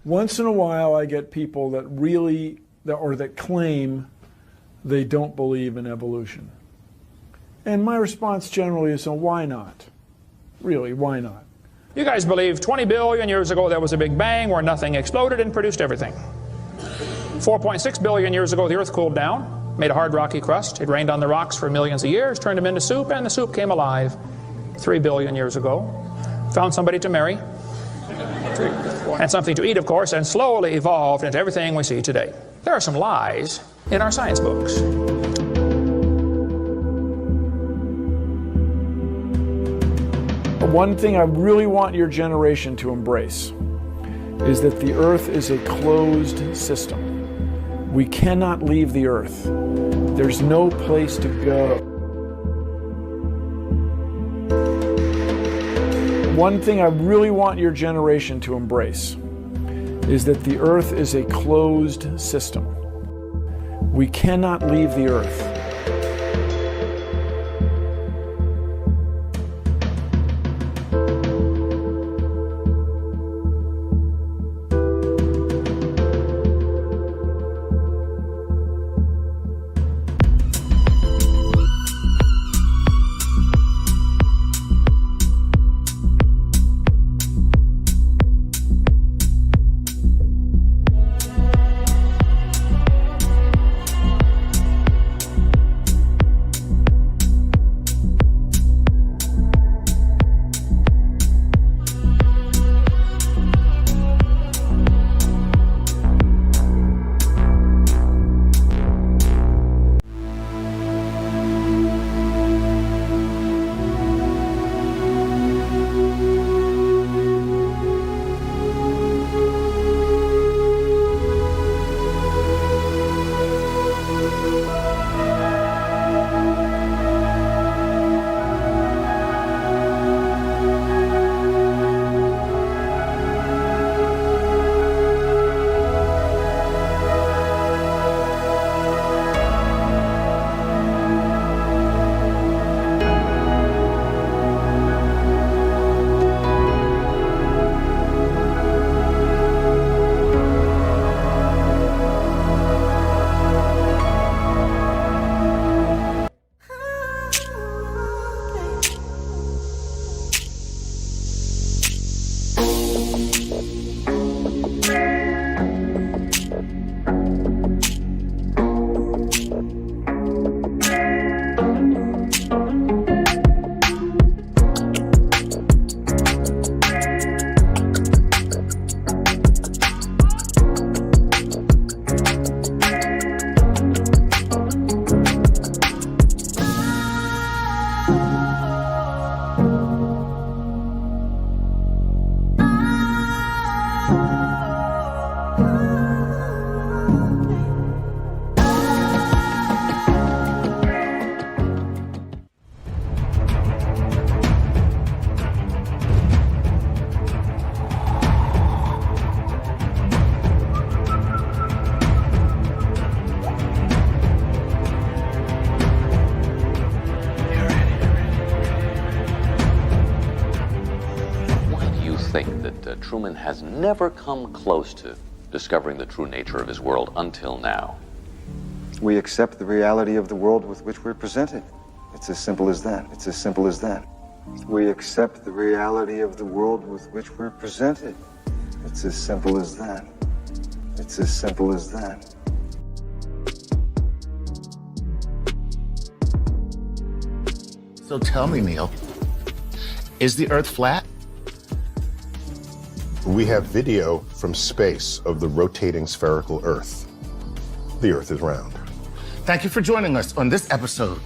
Once in a while, I get people that that claim they don't believe in evolution. And my response generally is, why not? Really, why not? You guys believe 20 billion years ago there was a big bang where nothing exploded and produced everything. 4.6 billion years ago the Earth cooled down, made a hard rocky crust. It rained on the rocks for millions of years, turned them into soup, and the soup came alive 3 billion years ago. Found somebody to marry, and something to eat, of course, and slowly evolved into everything we see today. There are some lies in our science books. One thing I really want your generation to embrace is that the Earth is a closed system. We cannot leave the Earth. There's no place to go. One thing I really want your generation to embrace is that the Earth is a closed system. We cannot leave the Earth. Truman has never come close to discovering the true nature of his world until now. We accept the reality of the world with which we're presented. It's as simple as that. It's as simple as that. We accept the reality of the world with which we're presented. It's as simple as that. It's as simple as that. So tell me, Neil, is the Earth flat? We have video from space of the rotating spherical Earth. The Earth is round. Thank you for joining us on this episode.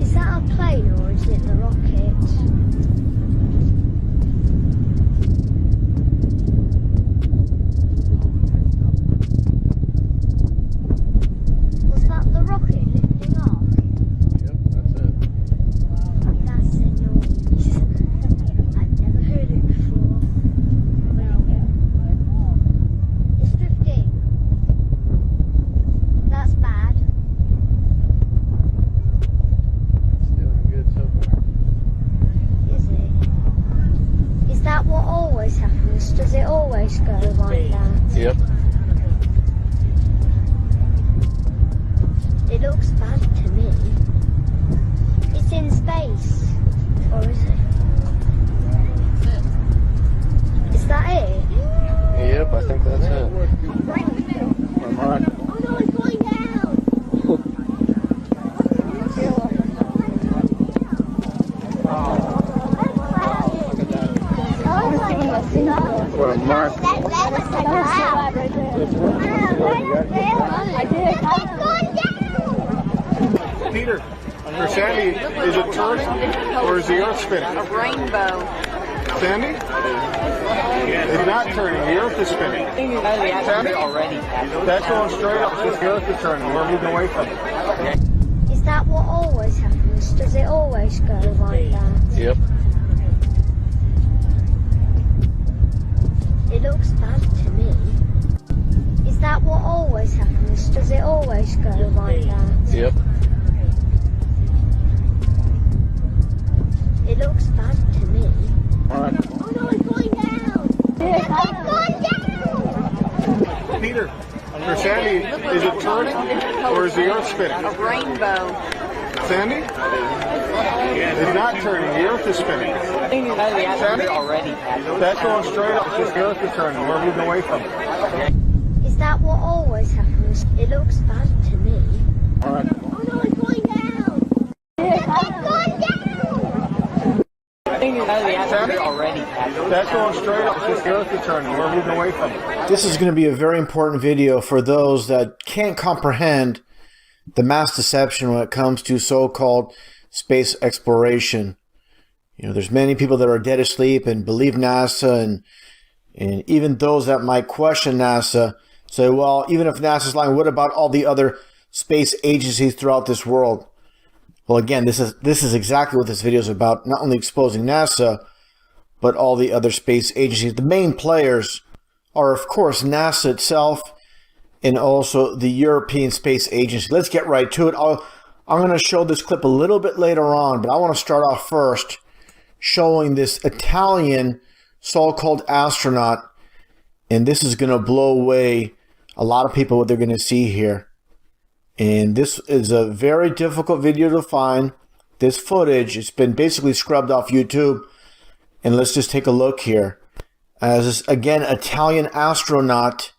Is that a plane or is it the rocket? always happens? Does it always go like that? Yep. It looks bad to me. It's in space. Or is it? Is that it? Yep, I think that's it. Right in the middle. Oh no, it's going down! What a mark. Peter, or Sandy, is it turning or is the Earth spinning? A rainbow. Sandy? It's not turning, the Earth is spinning. Sandy? Already. That's going straight up, just the Earth is turning. We're moving away from it. Is that what always happens? Does it always go like that? Yep. It looks bad to me. Is that what always happens? Does it always go like that? Yep. It looks bad to me. All right. Oh no, it's going down! It's going down! Peter, or Sandy, is it turning or is the Earth spinning? A rainbow. Sandy? It's not turning, the Earth is spinning. Sandy? Already. That's going straight up, just the Earth is turning. We're moving away from it. Is that what always happens? It looks bad to me. All right. Oh no, it's going down! It's going down! Sandy? Already. That's going straight up, just the Earth is turning. We're moving away from it. This is going to be a very important video for those that can't comprehend the mass deception when it comes to so-called space exploration. You know, there's many people that are dead asleep and believe NASA, and even those that might question NASA say, well, even if NASA's lying, what about all the other space agencies throughout this world? Well, again, this is exactly what this video is about, not only exposing NASA, but all the other space agencies. The main players are, of course, NASA itself and also the European Space Agency. Let's get right to it. I'm going to show this clip a little bit later on, but I want to start off first showing this Italian so-called astronaut, and this is going to blow away a lot of people what they're going to see here. And this is a very difficult video to find. This footage, it's been basically scrubbed off YouTube. And let's just take a look here. As this, again, Italian astronaut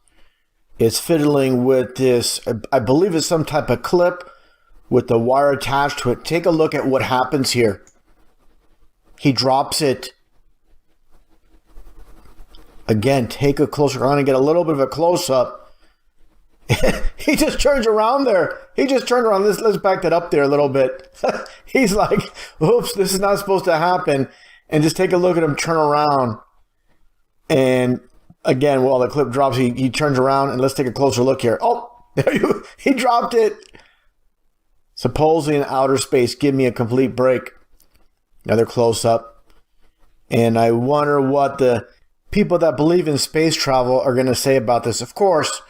is fiddling with this, I believe it's some type of clip with the wire attached to it. Take a look at what happens here. He drops it. Again, take a closer. I'm going to get a little bit of a close-up. He just turns around there. He just turned around. Let's back that up there a little bit. He's like, oops, this is not supposed to happen. And just take a look at him turn around. And again, while the clip drops, he turns around, and let's take a closer look here. Oh, there he dropped it. Supposedly in outer space. Give me a complete break. Another close up. And I wonder what the people that believe in space travel are going to say about this. Of course,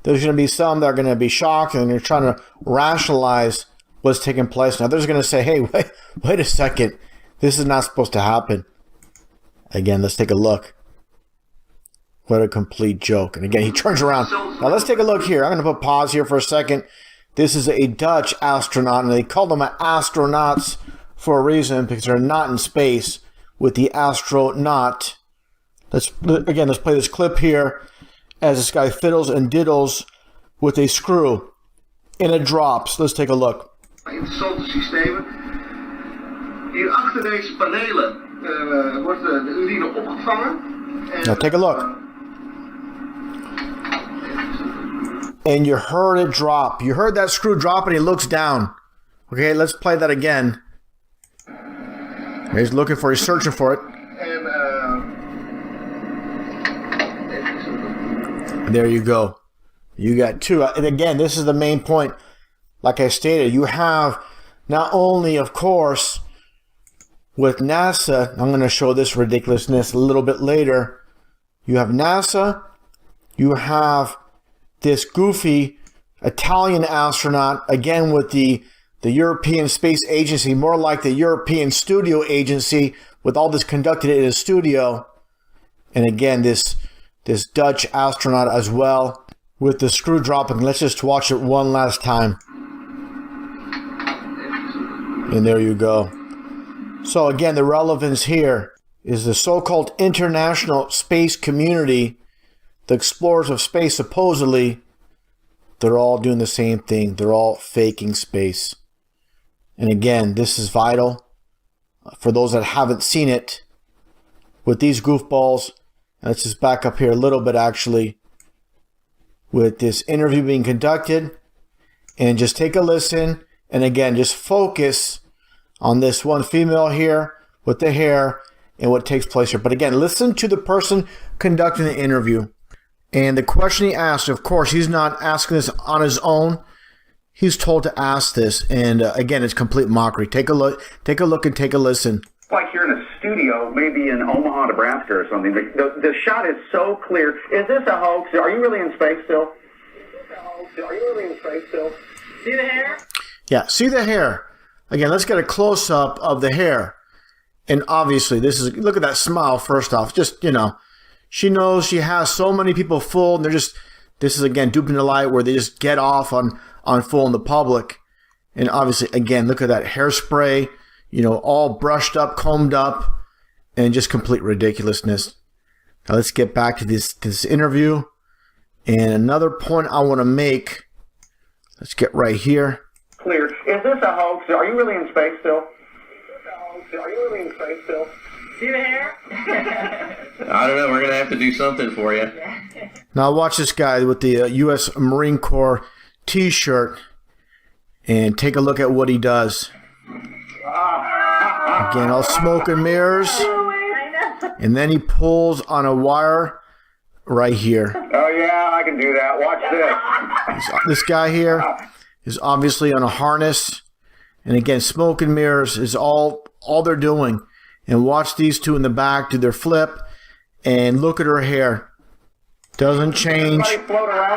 there's going to be some that are going to be shocked and they're trying to rationalize what's taking place. Now, there's going to say, hey, wait a second. This is not supposed to happen. Again, let's take a look. What a complete joke. And again, he turns around. Now, let's take a look here. I'm going to put pause here for a second. This is a Dutch astronaut, and they call them astronauts for a reason, because they're not in space with the astronaut. Let's play this clip here as this guy fiddles and diddles with a screw, and it drops. Let's take a look. Interessante systemen. Hier achter deze panelen wordt de urine opgevangen. Now take a look. And you heard it drop. You heard that screw drop, and he looks down. Okay, let's play that again. He's looking for it. He's searching for it. There you go. You got two. And again, this is the main point. Like I stated, you have not only, of course, with NASA, I'm going to show this ridiculousness a little bit later. You have NASA. You have this goofy Italian astronaut, again with the European Space Agency, more like the European Studio Agency, with all this conducted in a studio. And again, this Dutch astronaut as well with the screw dropping. Let's just watch it one last time. And there you go. So again, the relevance here is the so-called international space community, the explorers of space, supposedly, they're all doing the same thing. They're all faking space. And again, this is vital for those that haven't seen it. With these goofballs, let's just back up here a little bit actually, with this interview being conducted, and just take a listen. And again, just focus on this one female here with the hair and what takes place here. But again, listen to the person conducting the interview. And the question he asked, of course, he's not asking this on his own. He's told to ask this. And again, it's complete mockery. Take a look and take a listen. Like you're in a studio, maybe in Omaha, Nebraska or something. The shot is so clear. Is this a hoax? Are you really in space still? See the hair? Yeah, see the hair. Again, let's get a close-up of the hair. And obviously, look at that smile first off. Just, she knows she has so many people fooled, and this is again duping the light where they just get off on fooling the public. And obviously, again, look at that hairspray, all brushed up, combed up, and just complete ridiculousness. Now let's get back to this interview. And another point I want to make, let's get right here. Clear. Is this a hoax? Are you really in space still? See the hair? I don't know. We're going to have to do something for you. Now watch this guy with the U.S. Marine Corps t-shirt and take a look at what he does. Again, all smoke and mirrors. And then he pulls on a wire right here. Oh, yeah, I can do that. Watch this. This guy here is obviously on a harness. And again, smoke and mirrors is all they're doing. And watch these two in the back do their flip. And look at her hair. Doesn't change.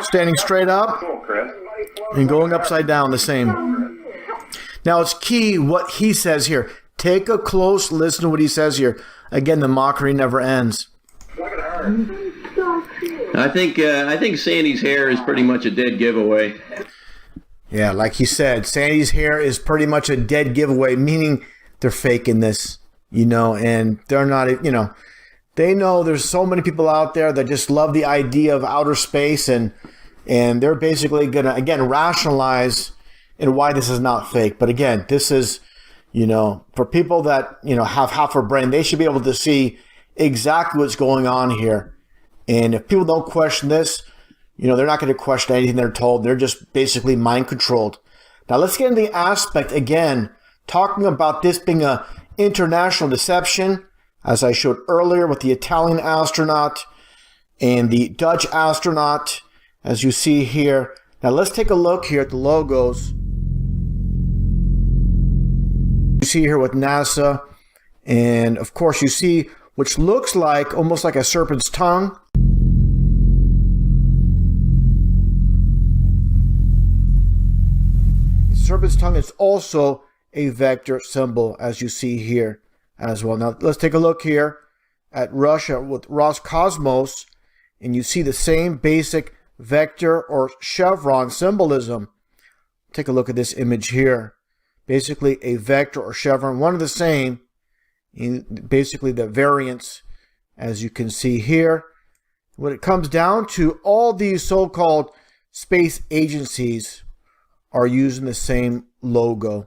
Standing straight up. And going upside down the same. Now it's key what he says here. Take a close listen to what he says here. Again, the mockery never ends. Look at her. I think Sandy's hair is pretty much a dead giveaway. Yeah, like he said, Sandy's hair is pretty much a dead giveaway, meaning they're faking this, and they're not, they know there's so many people out there that just love the idea of outer space, and they're basically going to, again, rationalize and why this is not fake. But again, this is, for people that, have half a brain, they should be able to see exactly what's going on here. And if people don't question this, they're not going to question anything they're told. They're just basically mind controlled. Now let's get into the aspect again, talking about this being a international deception, as I showed earlier with the Italian astronaut and the Dutch astronaut, as you see here. Now let's take a look here at the logos. You see here with NASA, and of course you see which looks like almost like a serpent's tongue. Serpent's tongue is also a vector symbol, as you see here as well. Now let's take a look here at Russia with Roscosmos, and you see the same basic vector or chevron symbolism. Take a look at this image here. Basically a vector or chevron, one of the same, basically the variants, as you can see here. When it comes down to, all these so-called space agencies are using the same logo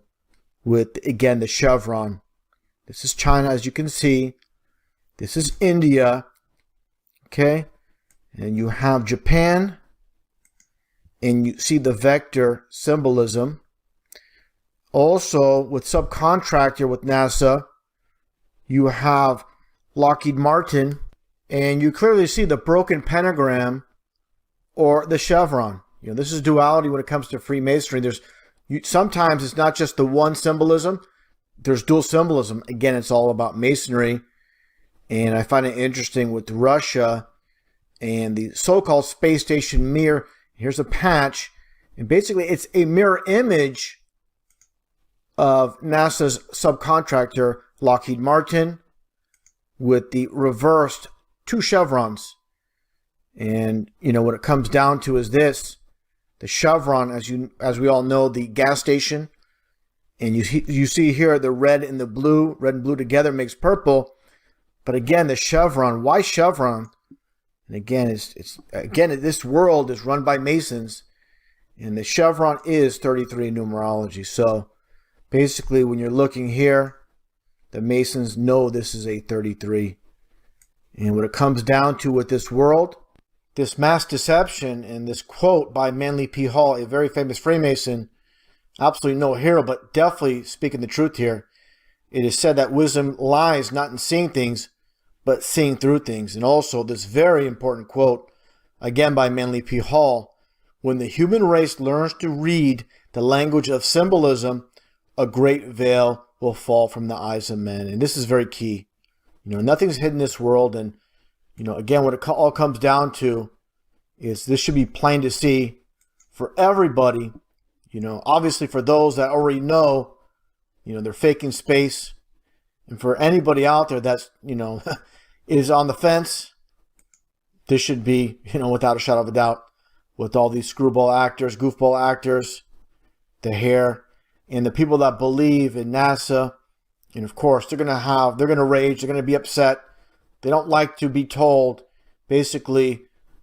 with, again, the chevron. This is China, as you can see. This is India. Okay. And you have Japan. And you see the vector symbolism. Also, with subcontractor with NASA, you have Lockheed Martin. And you clearly see the broken pentagram or the chevron. This is duality when it comes to Freemasonry. Sometimes it's not just the one symbolism. There's dual symbolism. Again, it's all about Masonry. And I find it interesting with Russia and the so-called space station mirror. Here's a patch. And basically, it's a mirror image of NASA's subcontractor, Lockheed Martin, with the reversed 2 chevrons. And, you know, what it comes down to is this. The chevron, as we all know, the gas station. And you see here the red and blue together makes purple. But again, the chevron, why chevron? And again, this world is run by Masons. And the chevron is 33 in numerology. So basically, when you're looking here, the Masons know this is a 33. And what it comes down to with this world, this mass deception, and this quote by Manly P. Hall, a very famous Freemason, absolutely no hero, but definitely speaking the truth here. It is said that wisdom lies not in seeing things, but seeing through things. And also this very important quote, again by Manly P. Hall, when the human race learns to read the language of symbolism, a great veil will fall from the eyes of men. And this is very key. You know, nothing's hidden in this world. And, you know, again, what it all comes down to is this should be plain to see for everybody. You know, obviously for those that already know, you know, they're faking space. And for anybody out there that's, you know, is on the fence, this should be, you know, without a shadow of a doubt, with all these screwball actors, goofball actors, the hair, and the people that believe in NASA. And of course, they're going to rage, they're going to be upset. They don't like to be told, basically,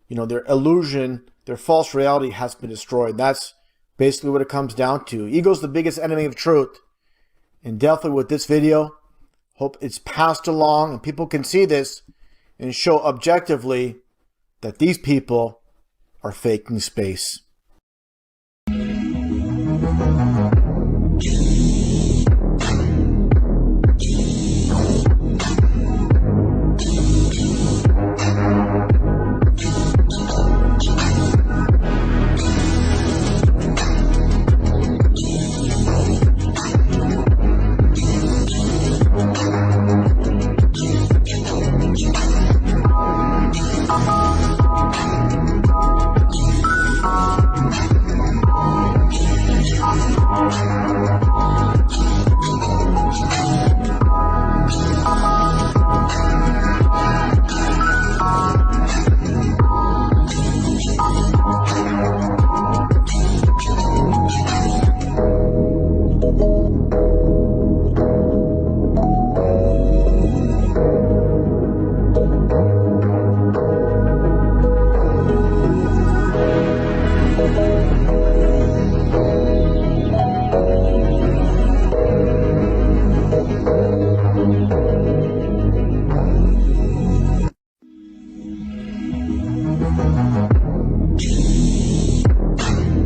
you know, their illusion, their false reality has been destroyed. That's basically what it comes down to. Ego's the biggest enemy of truth. And definitely with this video, hope it's passed along and people can see this and show objectively that these people are faking space.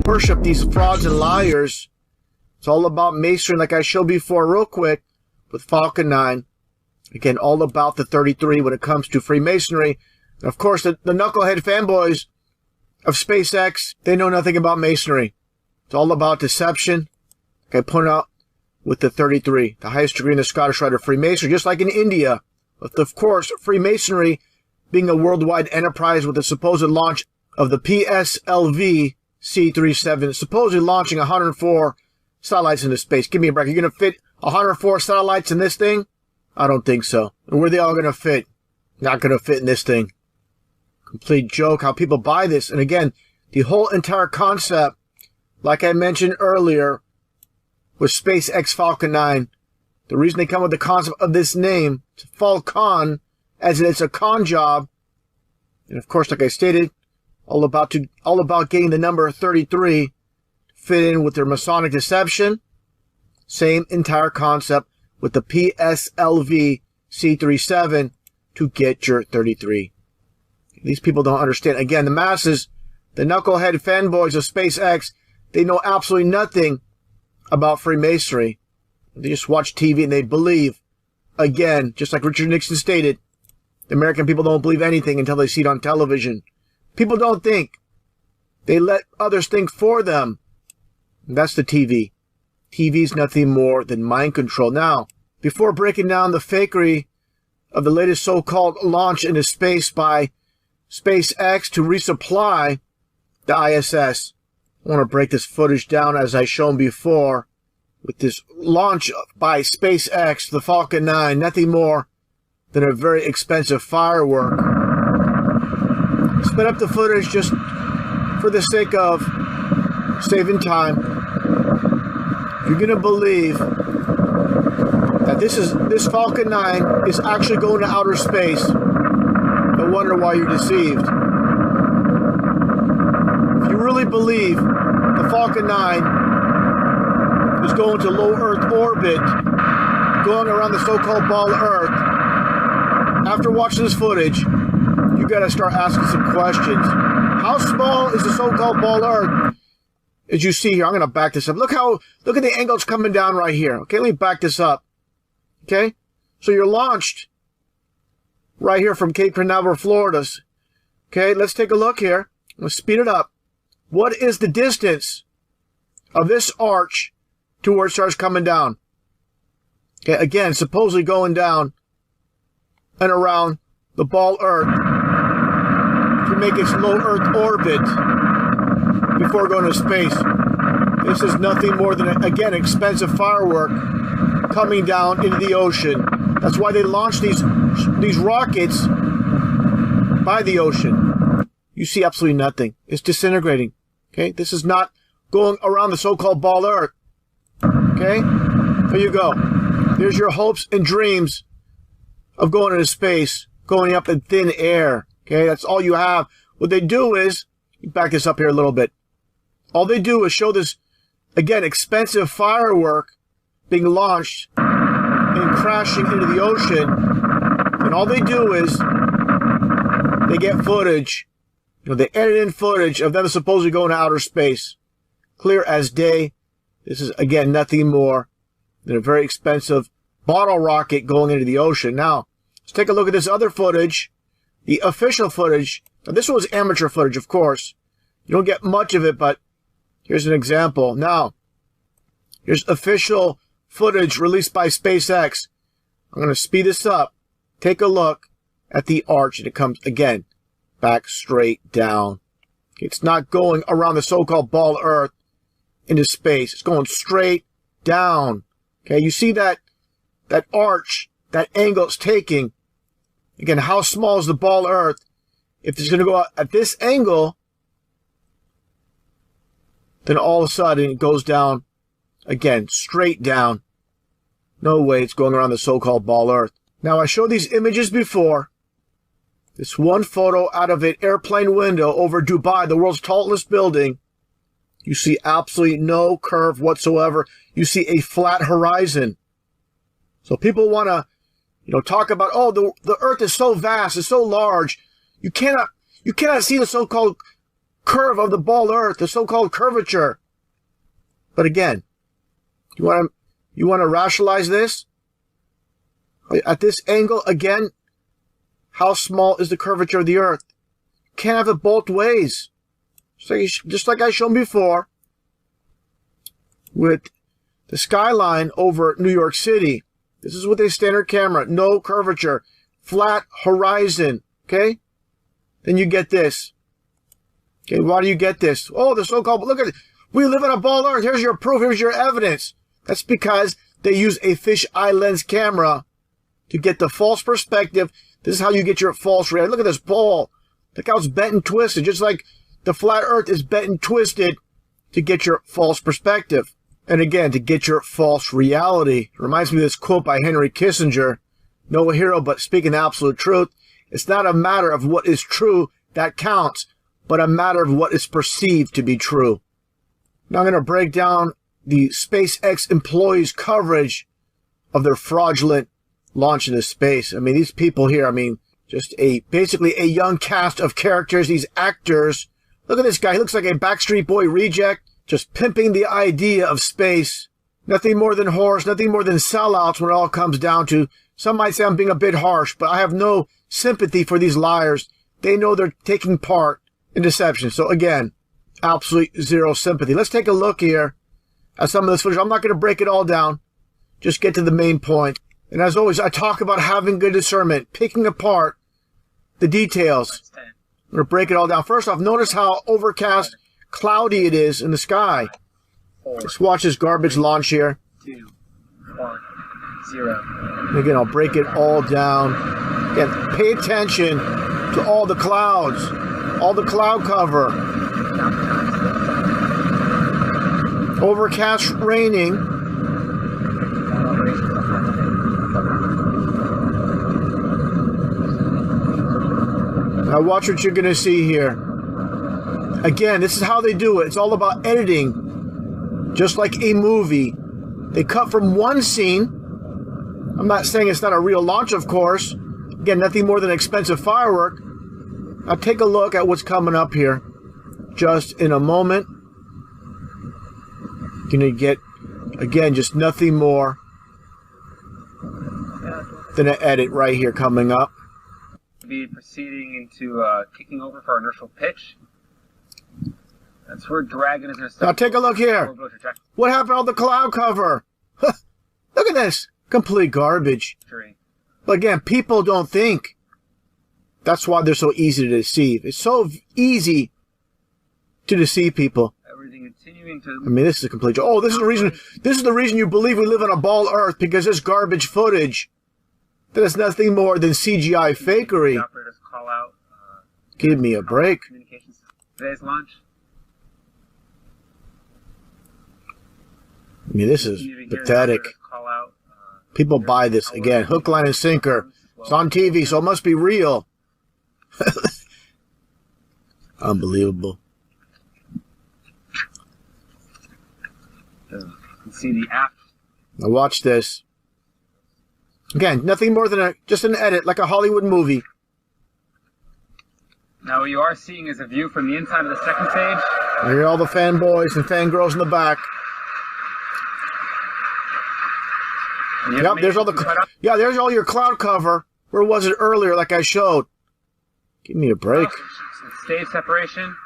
Worship these frauds and liars. It's all about masonry, like I showed before real quick with Falcon 9. Again, all about the 33 when it comes to Freemasonry. And of course, the knucklehead fanboys of SpaceX, they know nothing about masonry. It's all about deception. Like I pointed out with the 33, the highest degree in the Scottish Rite of Freemasonry, just like in India. With, of course, Freemasonry being a worldwide enterprise with the supposed launch of the PSLV C-37, supposedly launching 104 satellites into space. Give me a break. Are you going to fit 104 satellites in this thing? I don't think so. And where are they all going to fit? Not going to fit in this thing. Complete joke how people buy this. And again, the whole entire concept, like I mentioned earlier, with SpaceX Falcon 9, the reason they come with the concept of this name, Falcon, as it's a con job, and of course, like I stated, all about getting the number 33 fit in with their Masonic deception. Same entire concept with the PSLV C-37 to get your 33. These people don't understand. Again, the masses, the knucklehead fanboys of SpaceX, they know absolutely nothing about Freemasonry. They just watch TV and they believe. Again, just like Richard Nixon stated, the American people don't believe anything until they see it on television. People don't think. They let others think for them. And that's the TV. TV is nothing more than mind control. Now, before breaking down the fakery of the latest so-called launch into space by SpaceX to resupply the ISS, I want to break this footage down as I shown before with this launch by SpaceX, the Falcon 9, nothing more than a very expensive firework. sped up the footage just for the sake of saving time. You're going to believe that this Falcon 9 is actually going to outer space. No wonder why you're deceived. If you really believe the Falcon 9 is going to low Earth orbit, going around the so-called ball Earth, after watching this footage, you got to start asking some questions. How small is the so-called ball Earth? As you see here, I'm going to back this up. Look at the angle it's coming down right here. Okay, let me back this up. Okay, so you're launched right here from Cape Canaveral, Florida. Okay, let's take a look here. Let's speed it up. What is the distance of this arch to where it starts coming down? Okay, again, supposedly going down and around the ball Earth to make its low Earth orbit before going to space. This is nothing more than, again, expensive firework coming down into the ocean. That's why they launched these rockets by the ocean. You see absolutely nothing. It's disintegrating. Okay, this is not going around the so-called ball Earth. Okay, there you go. There's your hopes and dreams of going into space, going up in thin air. Okay, that's all you have. What they do is, back this up here a little bit. All they do is show this, again, expensive firework being launched and crashing into the ocean. And all they do is they get footage. You know, they edit in footage of them supposedly going to outer space. Clear as day. This is, again, nothing more than a very expensive bottle rocket going into the ocean. Now, let's take a look at this other footage, the official footage. Now, this was amateur footage, of course. You don't get much of it, but here's an example. Now, here's official footage released by SpaceX. I'm going to speed this up. Take a look at the arch, and it comes, again, back straight down. It's not going around the so-called ball Earth into space. It's going straight down. Okay, you see that arch, that angle it's taking. Again, how small is the ball Earth? If it's going to go out at this angle, then all of a sudden it goes down, again, straight down. No way it's going around the so-called ball Earth. Now, I showed these images before. This one photo out of an airplane window over Dubai, the world's tallest building. You see absolutely no curve whatsoever. You see a flat horizon. So people want to, talk about, oh, the Earth is so vast, it's so large. You cannot see the so-called curve of the ball Earth, the so-called curvature. But again, you want to rationalize this? At this angle, again, how small is the curvature of the Earth? Can't have it both ways. Just like I showed before with the skyline over New York City. This is with a standard camera. No curvature. Flat horizon. Okay? Then you get this. Okay, why do you get this? Oh, the so-called, look at it. We live on a ball Earth. Here's your proof. Here's your evidence. That's because they use a fisheye lens camera to get the false perspective. This is how you get your false reality. Look at this ball. Look how it's bent and twisted. Just like the flat Earth is bent and twisted to get your false perspective. And again, to get your false reality. It reminds me of this quote by Henry Kissinger. No hero, but speaking the absolute truth. It's not a matter of what is true that counts, but a matter of what is perceived to be true. Now I'm going to break down the SpaceX employees' coverage of their fraudulent launch into space. I mean, these people here, just basically a young cast of characters, these actors. Look at this guy. He looks like a Backstreet Boy reject, just pimping the idea of space. Nothing more than horse, nothing more than sellouts when it all comes down to. Some might say I'm being a bit harsh, but I have no sympathy for these liars. They know they're taking part in deception. So again, absolutely zero sympathy. Let's take a look here at some of this footage. I'm not going to break it all down. Just get to the main point. And as always, I talk about having good discernment, picking apart the details. I'm going to break it all down. First off, notice how overcast, cloudy it is in the sky. Let's watch this garbage launch here. 2, 1, 0. And again, I'll break it all down. Again, pay attention to all the clouds. All the cloud cover. Overcast, raining. Now watch what you're going to see here. Again, this is how they do it. It's all about editing. Just like a movie. They cut from one scene. I'm not saying it's not a real launch, of course. Again, nothing more than expensive firework. Now take a look at what's coming up here. Just in a moment. You're going to get, again, just nothing more than an edit right here coming up. Be proceeding into kicking over for our initial pitch. That's where Dragon is going to start. Now take a look here. What happened to all the cloud cover? Look at this. Complete garbage. But again, people don't think. That's why they're so easy to deceive. It's so easy to deceive people. Everything continuing to... I mean, this is a complete... Oh, this is the reason. This is the reason you believe we live on a ball Earth, because this garbage footage that is nothing more than CGI fakery. Call out, Give me a break. Today's launch. I mean, this is pathetic. People buy this again. Hook, line, and sinker. It's on TV, so it must be real. Unbelievable. You can see the app. Now watch this. Again, nothing more than just an edit, like a Hollywood movie. Now what you are seeing is a view from the inside of the second stage. You hear all the fanboys and fangirls in the back. Yep, there's all the... Yeah, there's all your cloud cover. Where was it earlier, like I showed? Give me a break. Stage separation.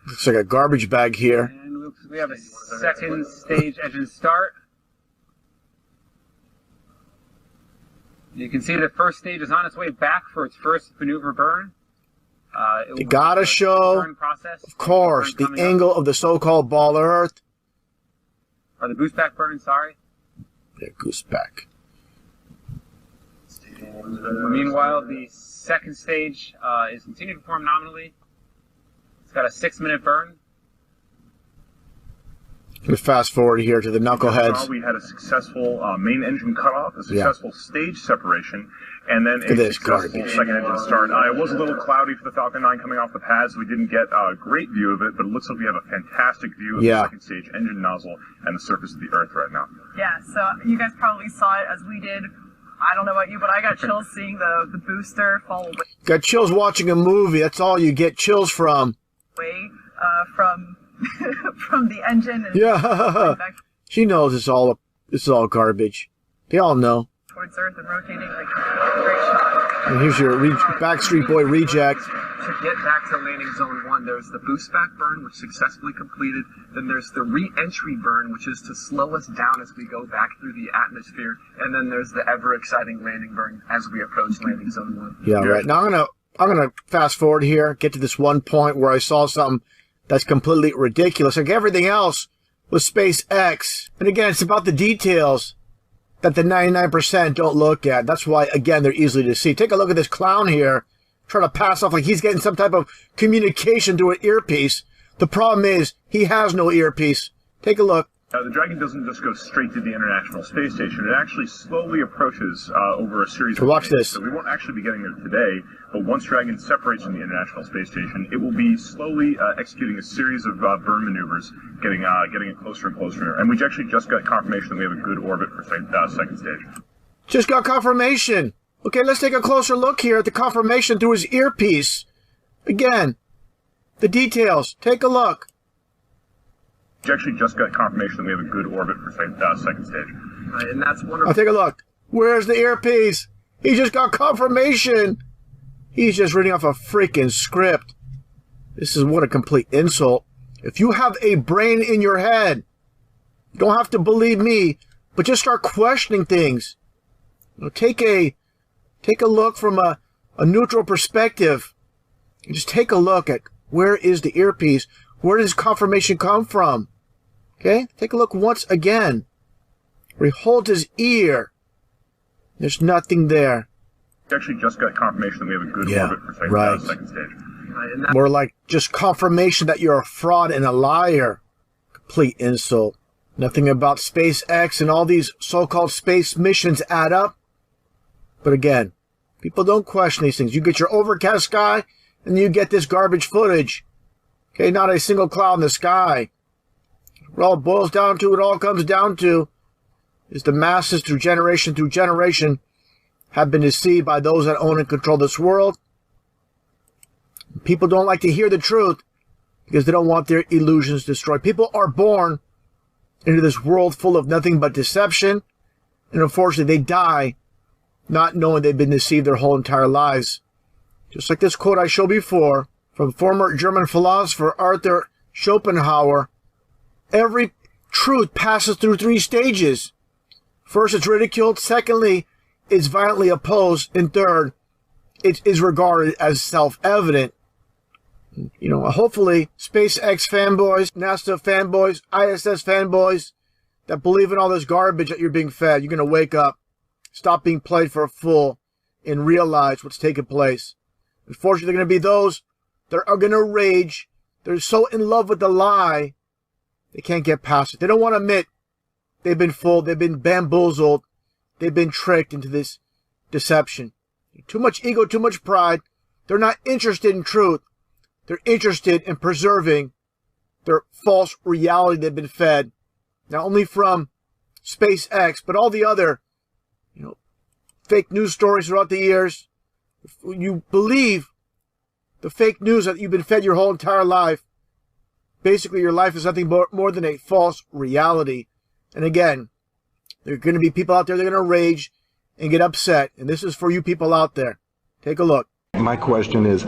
Looks like a garbage bag here. And we have a second stage engine start. You can see the first stage is on its way back for its first maneuver burn. You gotta show, of course, the angle of the so-called ball Earth. Or the boost back burn, sorry. Yeah, goose back. Meanwhile, the second stage is continuing to perform nominally. It's got a 6-minute burn. Let's fast forward here to the knuckleheads. We had a successful main engine cutoff, a successful stage separation, and then a successful second engine start. It was a little cloudy for the Falcon 9 coming off the pads, so we didn't get a great view of it, but it looks like we have a fantastic view of the second stage engine nozzle and the surface of the Earth right now. Yeah, so you guys probably saw it as we did. I don't know about you, but I got chills seeing the booster fall away. Got chills watching a movie. That's all you get chills from. From the engine. And yeah, she knows it's all garbage. They all know. Towards Earth and rotating like a great shot. And here's your Backstreet Boy reject. To get back to landing zone 1, there's the boost back burn, which successfully completed. Then there's the re-entry burn, which is to slow us down as we go back through the atmosphere. And then there's the ever-exciting landing burn as we approach landing zone 1. Yeah, right. Now I'm gonna fast forward here, get to this one point where I saw something that's completely ridiculous. Like everything else with SpaceX. And again, it's about the details that the 99% don't look at. That's why, again, they're easily to see. Take a look at this clown here, trying to pass off like he's getting some type of communication through an earpiece. The problem is, he has no earpiece. Take a look. The Dragon doesn't just go straight to the International Space Station. It actually slowly approaches over a series of Watch this. So we won't actually be getting there today, but once Dragon separates from the International Space Station, it will be slowly executing a series of burn maneuvers, getting it closer and closer. And we actually just got confirmation that we have a good orbit for second stage. Just got confirmation. Okay, let's take a closer look here at the confirmation through his earpiece. Again, the details. Take a look. We actually just got confirmation that we have a good orbit for second stage. And that's wonderful. I'll take a look. Where's the earpiece? He just got confirmation. He's just reading off a freaking script. This is what a complete insult. If you have a brain in your head, you don't have to believe me, but just start questioning things. You know, take a look from a neutral perspective. And just take a look at where is the earpiece. Where does confirmation come from? Okay, take a look once again. Where he holds his ear. There's nothing there. We actually just got confirmation that we have a good orbit for second stage. More like just confirmation that you're a fraud and a liar. Complete insult. Nothing about SpaceX and all these so-called space missions add up. But again, people don't question these things. You get your overcast sky, and you get this garbage footage. Okay, not a single cloud in the sky. What all boils down to, it all comes down to, is the masses through generation have been deceived by those that own and control this world. People don't like to hear the truth because they don't want their illusions destroyed. People are born into this world full of nothing but deception, and unfortunately they die not knowing they've been deceived their whole entire lives. Just like this quote I showed before from former German philosopher Arthur Schopenhauer, every truth passes through 3 stages. First, it's ridiculed. Secondly, it's violently opposed. And third, it is regarded as self-evident. You know, hopefully, SpaceX fanboys, NASA fanboys, ISS fanboys that believe in all this garbage that you're being fed, you're going to wake up, stop being played for a fool, and realize what's taking place. Unfortunately, there are going to be those that are going to rage. They're so in love with the lie, they can't get past it. They don't want to admit they've been fooled, they've been bamboozled, they've been tricked into this deception. Too much ego, too much pride. They're not interested in truth. They're interested in preserving their false reality they've been fed, not only from SpaceX, but all the other, fake news stories throughout the years. If you believe the fake news that you've been fed your whole entire life, basically your life is nothing more than a false reality. And again, there are going to be people out there that are going to rage and get upset. And this is for you people out there. Take a look. My question is,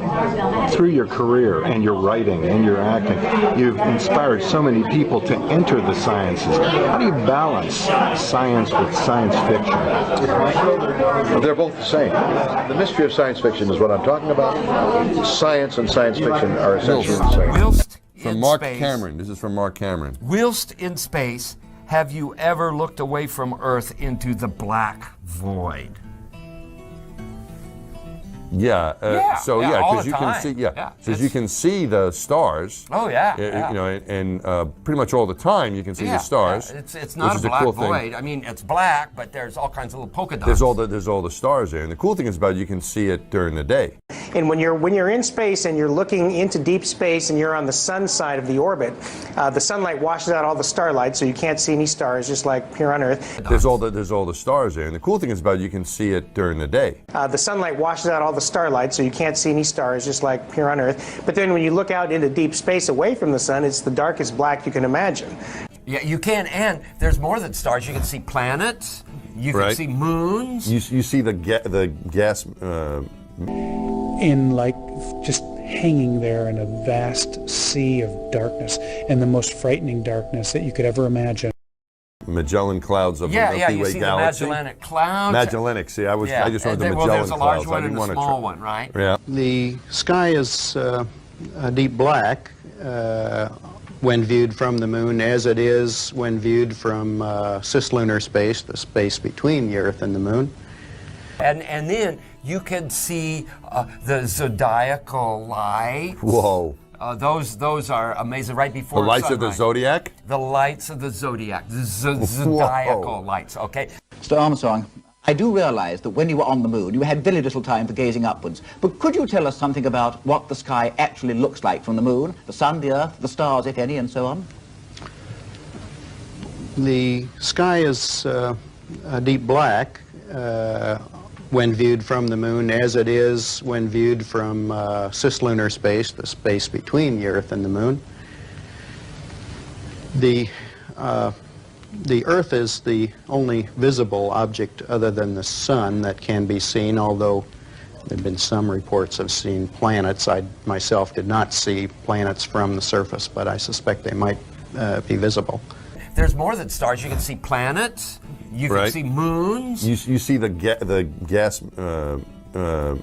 through your career and your writing and your acting, you've inspired so many people to enter the sciences. How do you balance science with science fiction? Well, they're both the same. The mystery of science fiction is what I'm talking about. Science and science fiction are essentially the same. Whilst from Mark Cameron. This is from Mark Cameron. Whilst in space, have you ever looked away from Earth into the black void? Yeah. So because you can see, because you can see the stars. Oh yeah. And pretty much all the time you can see the stars. Yeah. It's not a black void. I mean, it's black, but there's all kinds of little polka dots. There's all the stars there, and the cool thing is about you can see it during the day. And when you're in space and you're looking into deep space and you're on the sun side of the orbit, the sunlight washes out all the starlight, so you can't see any stars, just like here on Earth. There's all the stars there, and the cool thing is about you can see it during the day. The sunlight washes out all the starlight, so you can't see any stars, just like here on Earth. But then when you look out into deep space away from the sun, it's the darkest black you can imagine. Yeah, you can, and there's more than stars. You can see planets. You can see moons. You see the gas. In just hanging there in a vast sea of darkness, and the most frightening darkness that you could ever imagine. Magellan clouds of the Milky Way galaxy. Yeah, you see the Magellanic Clouds. Magellanic. See, I just wanted the Magellan clouds. Well, there's a large one I didn't and a small one, right? Yeah. The sky is a deep black when viewed from the moon, as it is when viewed from cislunar space, the space between the Earth and the moon. And then you can see the zodiacal lights. Whoa. Those are amazing. Right before the lights sunrise. of the zodiac? The lights of the zodiac. The zodiacal lights, okay? Mr. Armstrong, I do realize that when you were on the moon, you had very little time for gazing upwards. But could you tell us something about what the sky actually looks like from the moon? The sun, the earth, the stars, if any, and so on? The sky is a deep black when viewed from the moon, as it is when viewed from cislunar space, the space between the Earth and the moon. The Earth is the only visible object other than the sun that can be seen, although there have been some reports of seeing planets. I myself did not see planets from the surface, but I suspect they might be visible. There's more than stars. You can see planets. You can see moons. You see the gas. The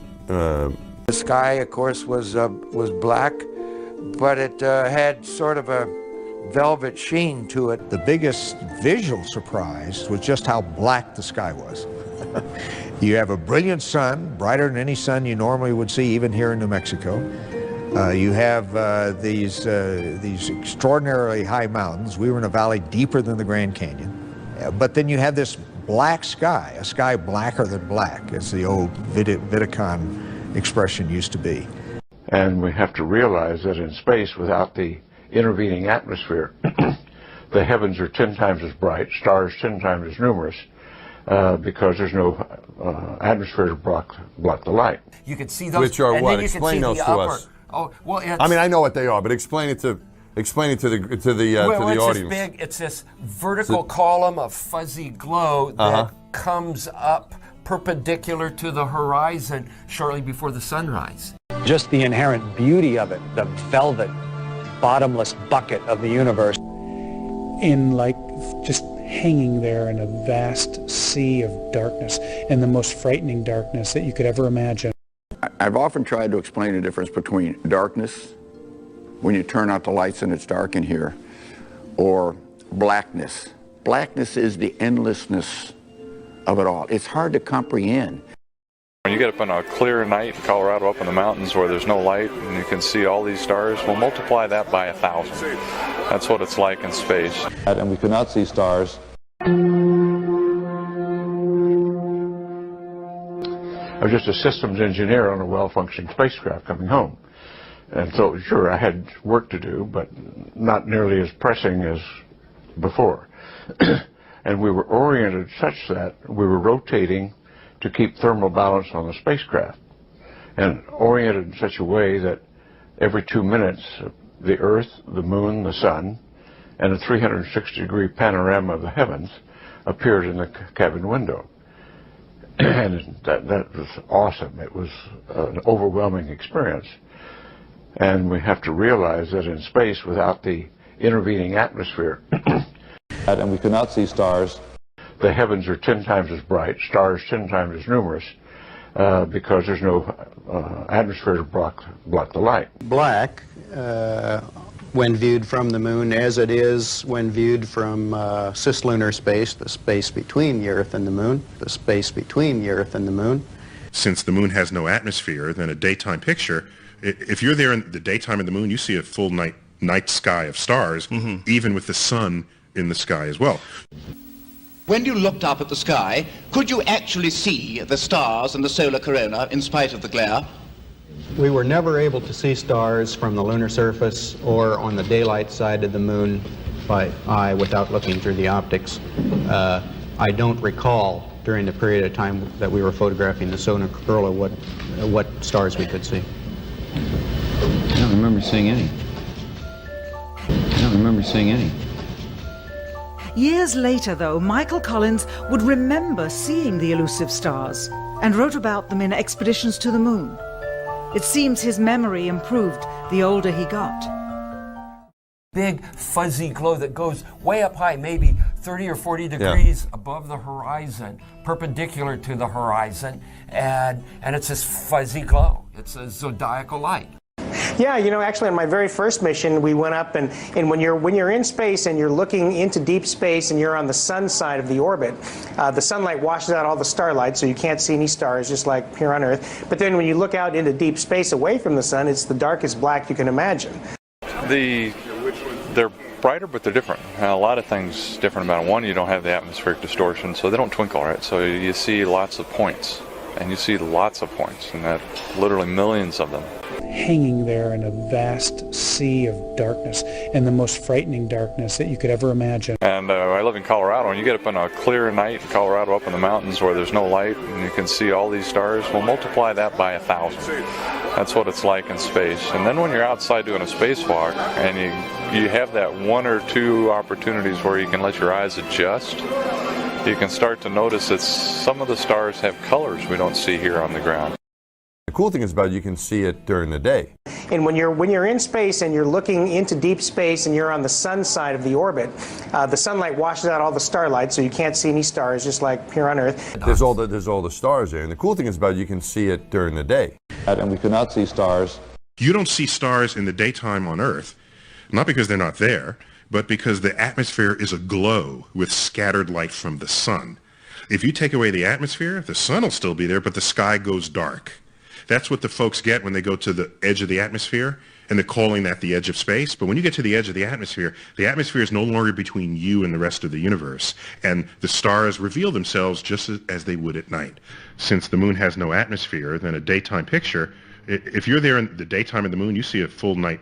sky, of course, was black, but it had sort of a velvet sheen to it. The biggest visual surprise was just how black the sky was. You have a brilliant sun, brighter than any sun you normally would see, even here in New Mexico. You have these extraordinarily high mountains. We were in a valley deeper than the Grand Canyon. But then you have this black sky, a sky blacker than black, as the old Vidicon expression used to be. And we have to realize that in space, without the intervening atmosphere, the heavens are 10 times as bright, stars 10 times as numerous, because there's no atmosphere to block the light. You can see those. Which are and what? Then you Explain can see those the to upper. us. Oh, well, it's, I mean, I know what they are, but explain it to the audience. This big, it's this vertical column of fuzzy glow that comes up perpendicular to the horizon shortly before the sunrise. Just the inherent beauty of it, the velvet, bottomless bucket of the universe. In like just hanging there in a vast sea of darkness, and the most frightening darkness that you could ever imagine. I've often tried to explain the difference between darkness, when you turn out the lights and it's dark in here, or blackness. Blackness is the endlessness of it all. It's hard to comprehend. When you get up on a clear night in Colorado, up in the mountains where there's no light and you can see all these stars, we'll multiply that by 1,000. That's what it's like in space. And we could not see stars. I was just a systems engineer on a well-functioning spacecraft coming home. And so, sure, I had work to do, but not nearly as pressing as before. And we were oriented such that we were rotating to keep thermal balance on the spacecraft, and oriented in such a way that every 2 minutes, the Earth, the Moon, the Sun, and a 360-degree panorama of the heavens appeared in the cabin window. And that was awesome. It was an overwhelming experience. And we have to realize that in space, without the intervening atmosphere, And we could not see stars. The heavens are 10 times as bright, stars 10 times as numerous, because there's no atmosphere to block the light. Black, when viewed from the moon, as it is when viewed from cislunar space, the space between the Earth and the moon, the space between the Earth and the moon. Since the moon has no atmosphere, then a daytime picture, if you're there in the daytime of the moon, you see a full night sky of stars, even with the sun in the sky as well. When you looked up at the sky, could you actually see the stars and the solar corona in spite of the glare? We were never able to see stars from the lunar surface or on the daylight side of the moon by eye without looking through the optics. I don't recall during the period of time that we were photographing the solar corona what stars we could see. I don't remember seeing any. Years later, though, Michael Collins would remember seeing the elusive stars and wrote about them in expeditions to the moon. It seems his memory improved the older he got. Big fuzzy glow that goes way up high, maybe 30 or 40 degrees above the horizon, perpendicular to the horizon, and it's this fuzzy glow. It's a zodiacal light. Yeah, you know, actually on my very first mission, we went up and when you're in space and you're looking into deep space and you're on the sun side of the orbit, the sunlight washes out all the starlight, so you can't see any stars, just like here on Earth. But then when you look out into deep space away from the sun, it's the darkest black you can imagine. They're brighter, but they're different. A lot of things different about it. One, you don't have the atmospheric distortion, so they don't twinkle, right? So you see lots of points, and you see lots of points, and that literally millions of them. Hanging there in a vast sea of darkness, and the most frightening darkness that you could ever imagine. And I live in Colorado, and you get up on a clear night in Colorado, up in the mountains where there's no light, and you can see all these stars. We'll multiply that by 1,000. That's what it's like in space. And then when you're outside doing a spacewalk, and you have that 1 or 2 opportunities where you can let your eyes adjust, you can start to notice that some of the stars have colors we don't see here on the ground. The cool thing is about you can see it during the day. And when you're in space and you're looking into deep space and you're on the sun side of the orbit, the sunlight washes out all the starlight, so you can't see any stars, just like here on Earth. There's all the stars there, and the cool thing is about you can see it during the day. And we could not see stars. You don't see stars in the daytime on Earth, not because they're not there, but because the atmosphere is aglow with scattered light from the sun. If you take away the atmosphere, the sun will still be there, but the sky goes dark. That's what the folks get when they go to the edge of the atmosphere, and they're calling that the edge of space. But when you get to the edge of the atmosphere is no longer between you and the rest of the universe, and the stars reveal themselves just as they would at night. Since the moon has no atmosphere, then a daytime picture, if you're there in the daytime of the moon, you see a full night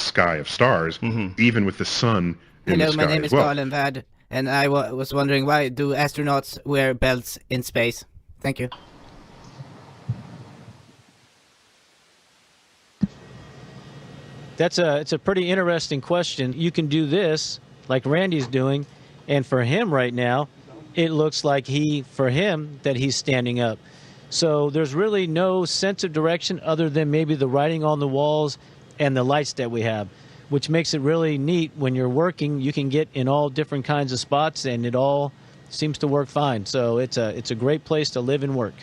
sky of stars, even with the sun in the Hello, sky my name is as well. Garland Vad, and I was wondering, why do astronauts wear belts in space? Thank you. It's a pretty interesting question. You can do this like Randy's doing, and for him right now, it looks like for him that he's standing up. So there's really no sense of direction other than maybe the writing on the walls and the lights that we have, which makes it really neat. When you're working, you can get in all different kinds of spots, and it all seems to work fine. So it's a great place to live and work.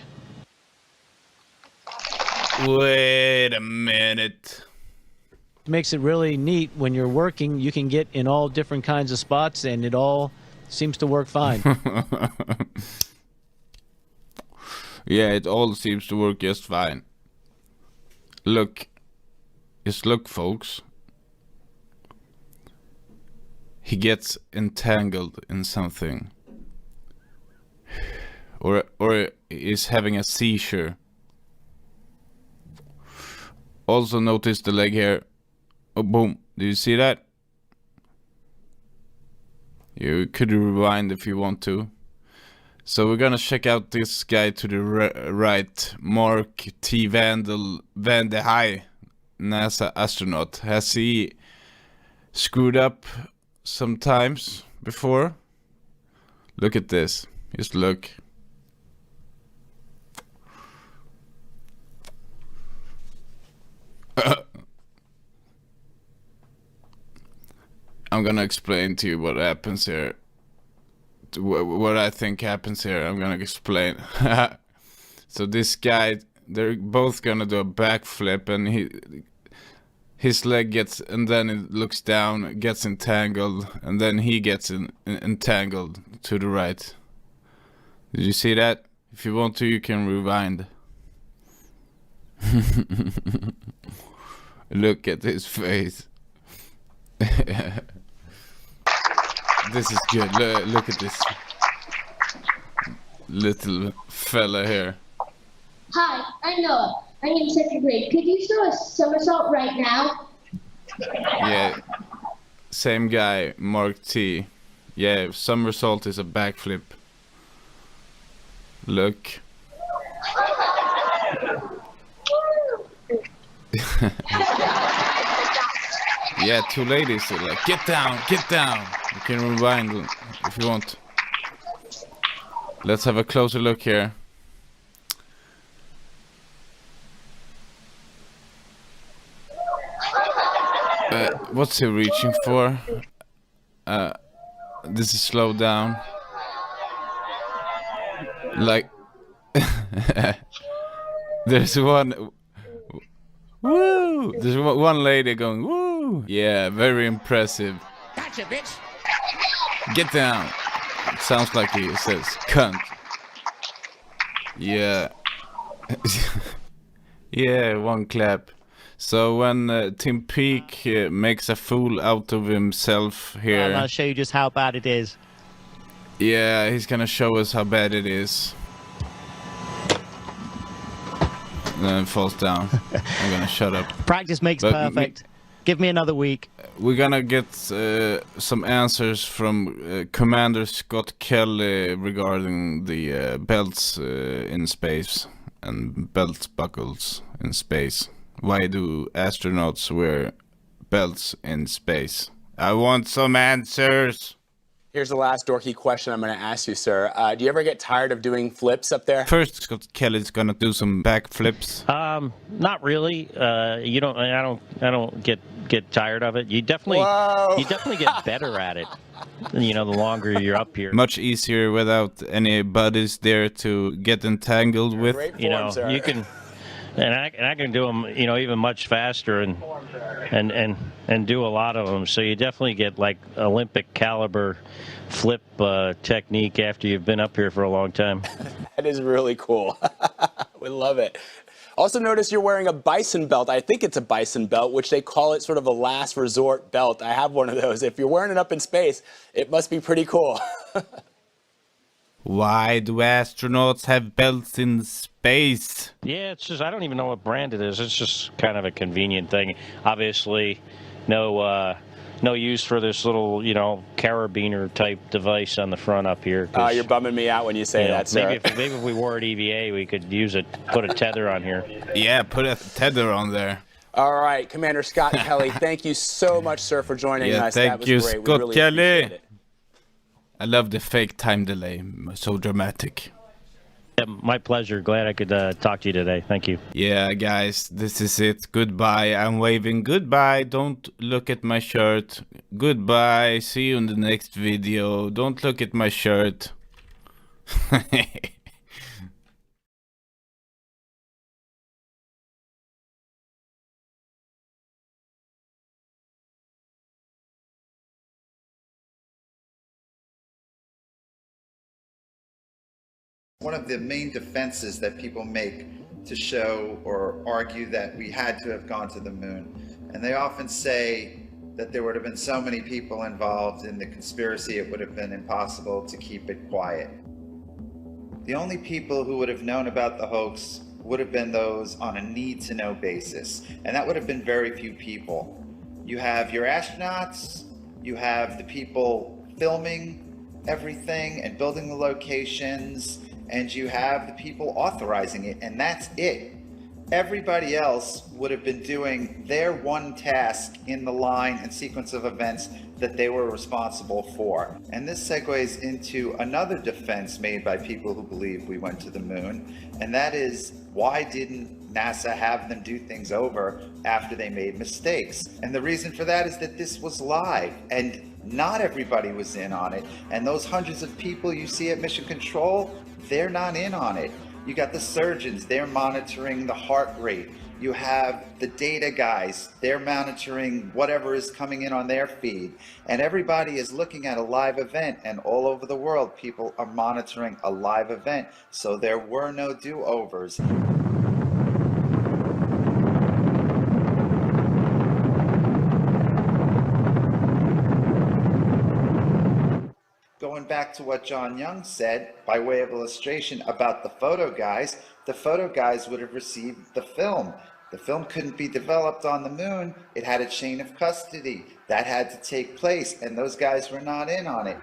Wait a minute. Makes it really neat. When you're working, you can get in all different kinds of spots, and it all seems to work fine. Yeah, it all seems to work just fine. Look. Just look, folks. He gets entangled in something. Or is having a seizure. Also notice the leg here. Oh, boom. Do you see that? You could rewind if you want to. So we're gonna check out this guy to the right. Mark T. Van de Heij, NASA astronaut. Has he screwed up sometimes before? Look at this. Just look. I'm gonna explain to you what happens here. What I think happens here, I'm gonna explain. So this guy, they're both gonna do a backflip, and his leg gets, and then it looks down, gets entangled, and then he gets entangled to the right. Did you see that? If you want to, you can rewind. Look at his face. This is good. Look at this little fella here. Hi, I'm Noah. I'm in second grade. Could you show a somersault right now? Yeah, same guy, Mark T. Yeah, somersault is a backflip. Look. Yeah, two ladies are like, get down, get down. You can rewind if you want. Let's have a closer look here. What's he reaching for? This is slow down. Like, there's one. Woo! There's one lady going, woo! Yeah, very impressive. Gotcha, bitch. Get down. It sounds like he says, cunt. Yeah. Yeah, one clap. So when Tim Peake makes a fool out of himself here... I'll show you just how bad it is. Yeah, he's gonna show us how bad it is. Then it falls down. I'm gonna shut up. Practice makes perfect. Give me another week. We're gonna get some answers from Commander Scott Kelly regarding the belts in space and belt buckles in space. Why do astronauts wear belts in space? I want some answers. Here's the last dorky question I'm going to ask you, sir. Do you ever get tired of doing flips up there? First, Scott Kelly's gonna do some back flips. Not really. You don't. I don't get tired of it. You definitely get better at it. You know, the longer you're up here. Much easier without any buddies there to get entangled with. You know, you can. And I can do them, you know, even much faster and do a lot of them. So you definitely get like Olympic caliber flip technique after you've been up here for a long time. That is really cool. We love it. Also notice you're wearing a bison belt. I think it's a bison belt, which they call it sort of a last resort belt. I have one of those. If you're wearing it up in space, it must be pretty cool. Why do astronauts have belts in space? Yeah, it's just, I don't even know what brand it is. It's just kind of a convenient thing. Obviously, no use for this little, carabiner type device on the front up here. You're bumming me out when you say that, sir. Maybe if we wore at EVA, we could use it, put a tether on here. Yeah, put a tether on there. All right, Commander Scott Kelly, thank you so much, sir, for joining us. Thank you, great. Scott really Kelly. I love the fake time delay, so dramatic. Yeah, my pleasure. Glad I could talk to you today. Thank you. Yeah, guys, this is it. Goodbye. I'm waving goodbye. Don't look at my shirt. Goodbye. See you in the next video. Don't look at my shirt. One of the main defenses that people make to show or argue that we had to have gone to the moon, and they often say that there would have been so many people involved in the conspiracy it would have been impossible to keep it quiet. The only people who would have known about the hoax would have been those on a need-to-know basis, and that would have been very few people. You have your astronauts, you have the people filming everything and building the locations, and you have the people authorizing it, and that's it. Everybody else would have been doing their one task in the line and sequence of events that they were responsible for. And this segues into another defense made by people who believe we went to the moon, and that is, why didn't NASA have them do things over after they made mistakes? And the reason for that is that this was live, and not everybody was in on it. And those hundreds of people you see at Mission Control, they're not in on it. You got the surgeons, they're monitoring the heart rate. You have the data guys, they're monitoring whatever is coming in on their feed. And everybody is looking at a live event, and all over the world, people are monitoring a live event. So there were no do-overs. Going back to what John Young said, by way of illustration about the photo guys would have received the film. The film couldn't be developed on the moon. It had a chain of custody. That had to take place, and those guys were not in on it.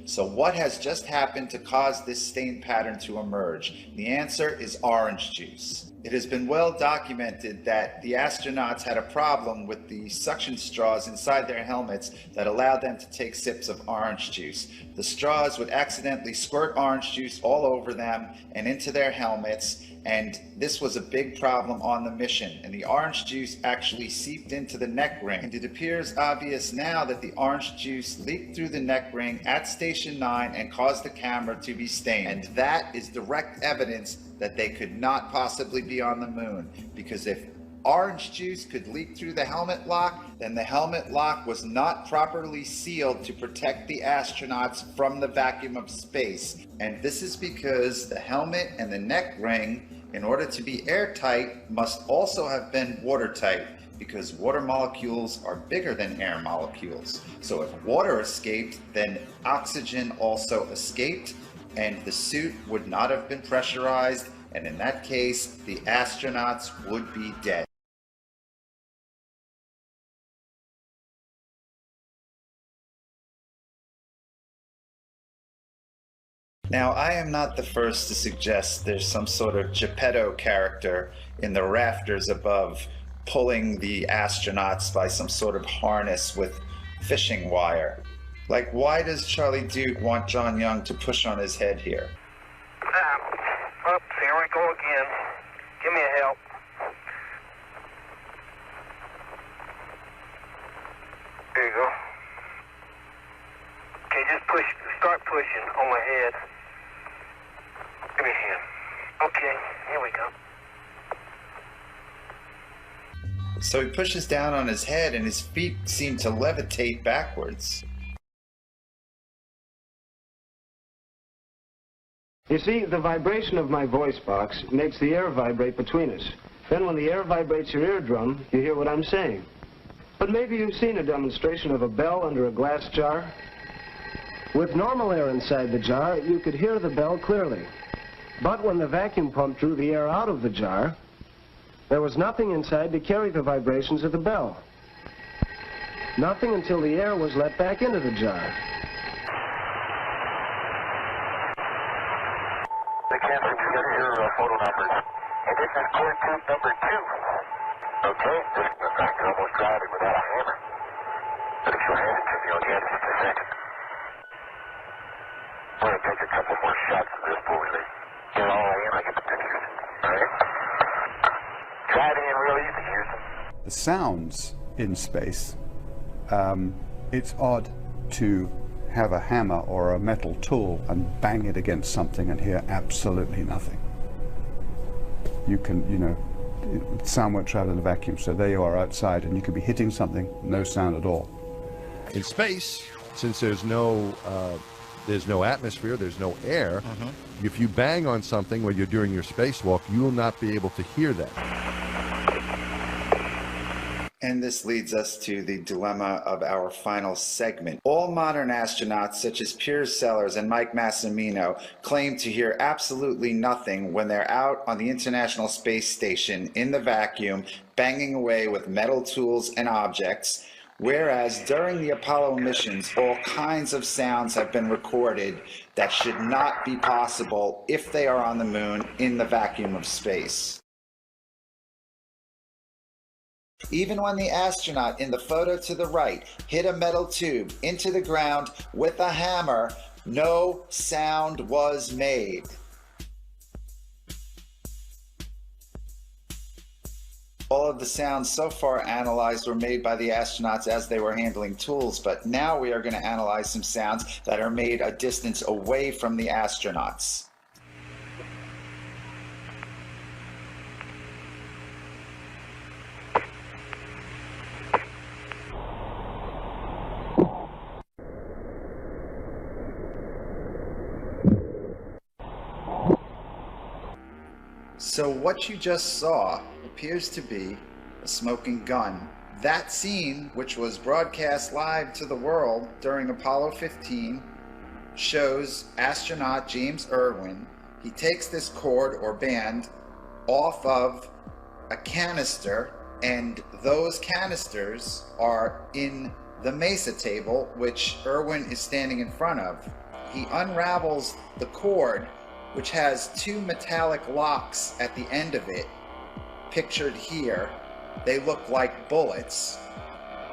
So what has just happened to cause this stain pattern to emerge? The answer is orange juice. It has been well documented that the astronauts had a problem with the suction straws inside their helmets that allowed them to take sips of orange juice. The straws would accidentally squirt orange juice all over them and into their helmets, and this was a big problem on the mission, and the orange juice actually seeped into the neck ring, and it appears obvious now that the orange juice leaked through the neck ring at Station 9 and caused the camera to be stained. And that is direct evidence that they could not possibly be on the moon, because if orange juice could leak through the helmet lock, then the helmet lock was not properly sealed to protect the astronauts from the vacuum of space. And this is because the helmet and the neck ring, in order to be airtight, must also have been watertight, because water molecules are bigger than air molecules. So if water escaped, then oxygen also escaped, and the suit would not have been pressurized, and in that case, the astronauts would be dead. Now, I am not the first to suggest there's some sort of Geppetto character in the rafters above, pulling the astronauts by some sort of harness with fishing wire. Like, why does Charlie Duke want John Young to push on his head here? Oops, here we go again. Give me a help. There you go. Okay, just push, start pushing on my head. Give me a hand. Okay. Here we go. So he pushes down on his head and his feet seem to levitate backwards. You see, the vibration of my voice box makes the air vibrate between us. Then when the air vibrates your eardrum, you hear what I'm saying. But maybe you've seen a demonstration of a bell under a glass jar. With normal air inside the jar, you could hear the bell clearly. But when the vacuum pump drew the air out of the jar, there was nothing inside to carry the vibrations of the bell. Nothing until the air was let back into the jar. They can't get your photo numbers. And this is core tube number 2. Okay, just I can almost drive it without a hammer. But if you hand it to me, I'll get it in a second. I'm going to take a couple more shots of this before we get all in. I get the pictures. All right? Driving in real easy, Houston. The sounds in space, it's odd to have a hammer or a metal tool and bang it against something and hear absolutely nothing. You can, sound won't travel in a vacuum, so there you are outside and you could be hitting something, no sound at all. In space, since there's no atmosphere, there's no air, if you bang on something when you're doing your spacewalk, you will not be able to hear that. And this leads us to the dilemma of our final segment. All modern astronauts, such as Piers Sellers and Mike Massimino, claim to hear absolutely nothing when they're out on the International Space Station in the vacuum, banging away with metal tools and objects, whereas during the Apollo missions, all kinds of sounds have been recorded that should not be possible if they are on the moon in the vacuum of space. Even when the astronaut in the photo to the right hit a metal tube into the ground with a hammer, no sound was made. All of the sounds so far analyzed were made by the astronauts as they were handling tools, but now we are going to analyze some sounds that are made a distance away from the astronauts. So what you just saw appears to be a smoking gun. That scene, which was broadcast live to the world during Apollo 15, shows astronaut James Irwin. He takes this cord or band off of a canister, and those canisters are in the mesa table, which Irwin is standing in front of. He unravels the cord, which has two metallic locks at the end of it, pictured here. They look like bullets.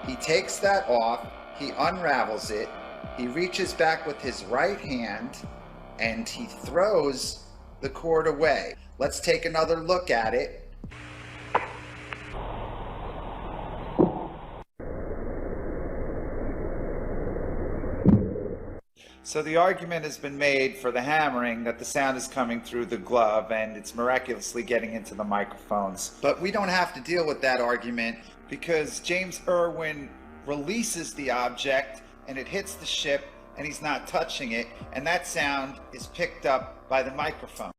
He takes that off, he unravels it, he reaches back with his right hand, and he throws the cord away. Let's take another look at it. So the argument has been made for the hammering that the sound is coming through the glove and it's miraculously getting into the microphones. But we don't have to deal with that argument because James Irwin releases the object and it hits the ship and he's not touching it, and that sound is picked up by the microphone.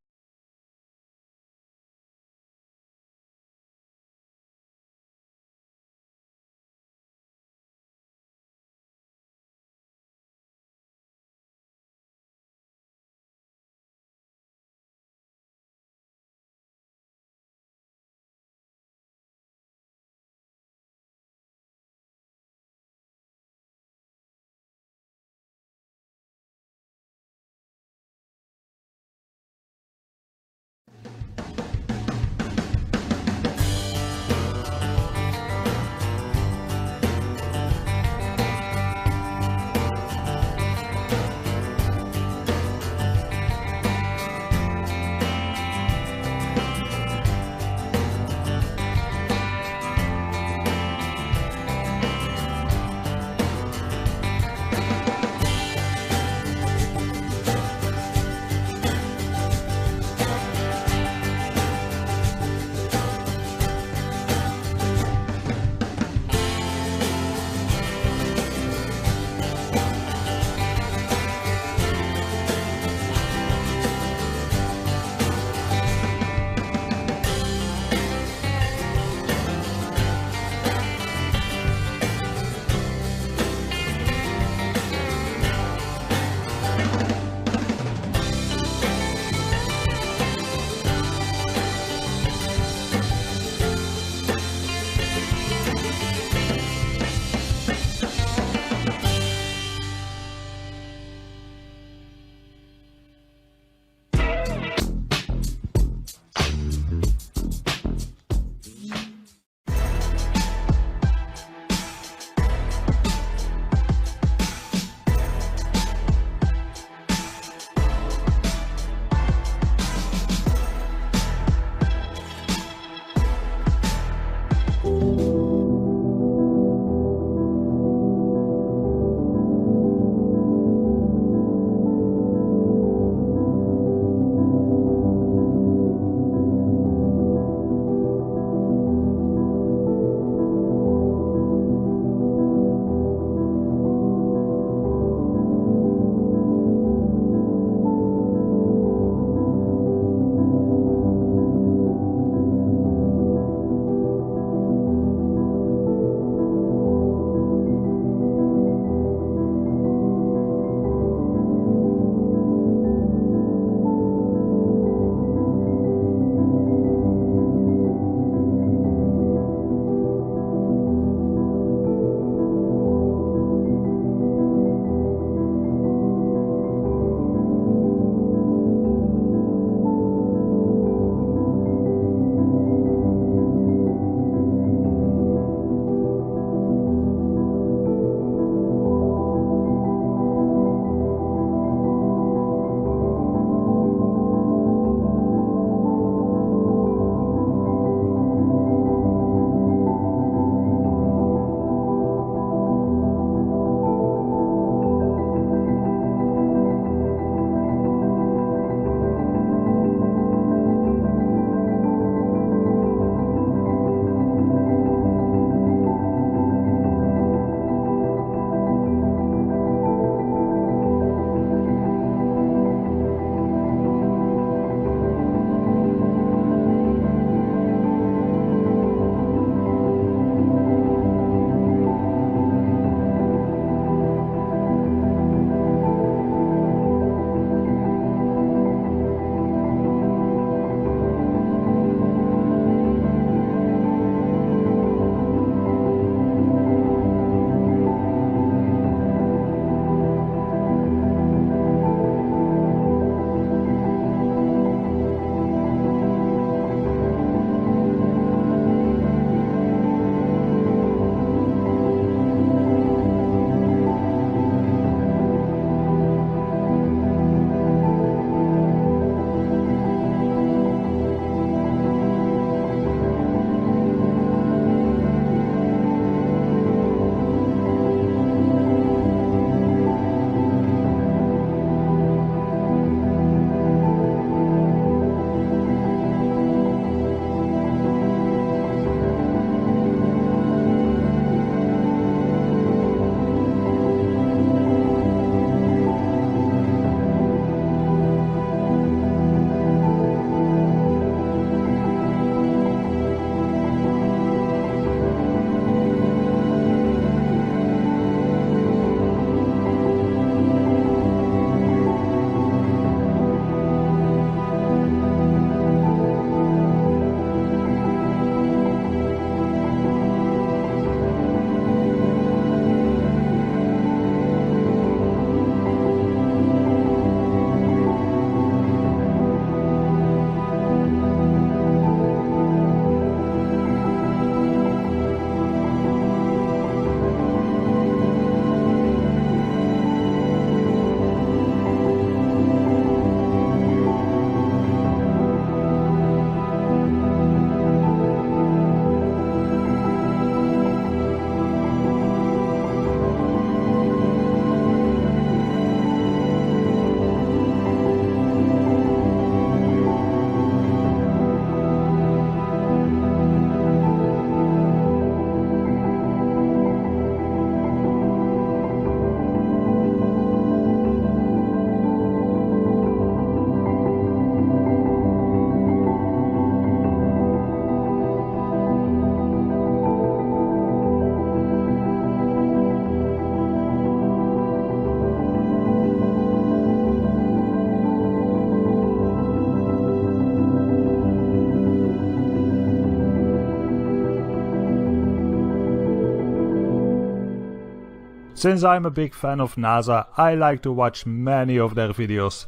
Since I'm a big fan of NASA, I like to watch many of their videos.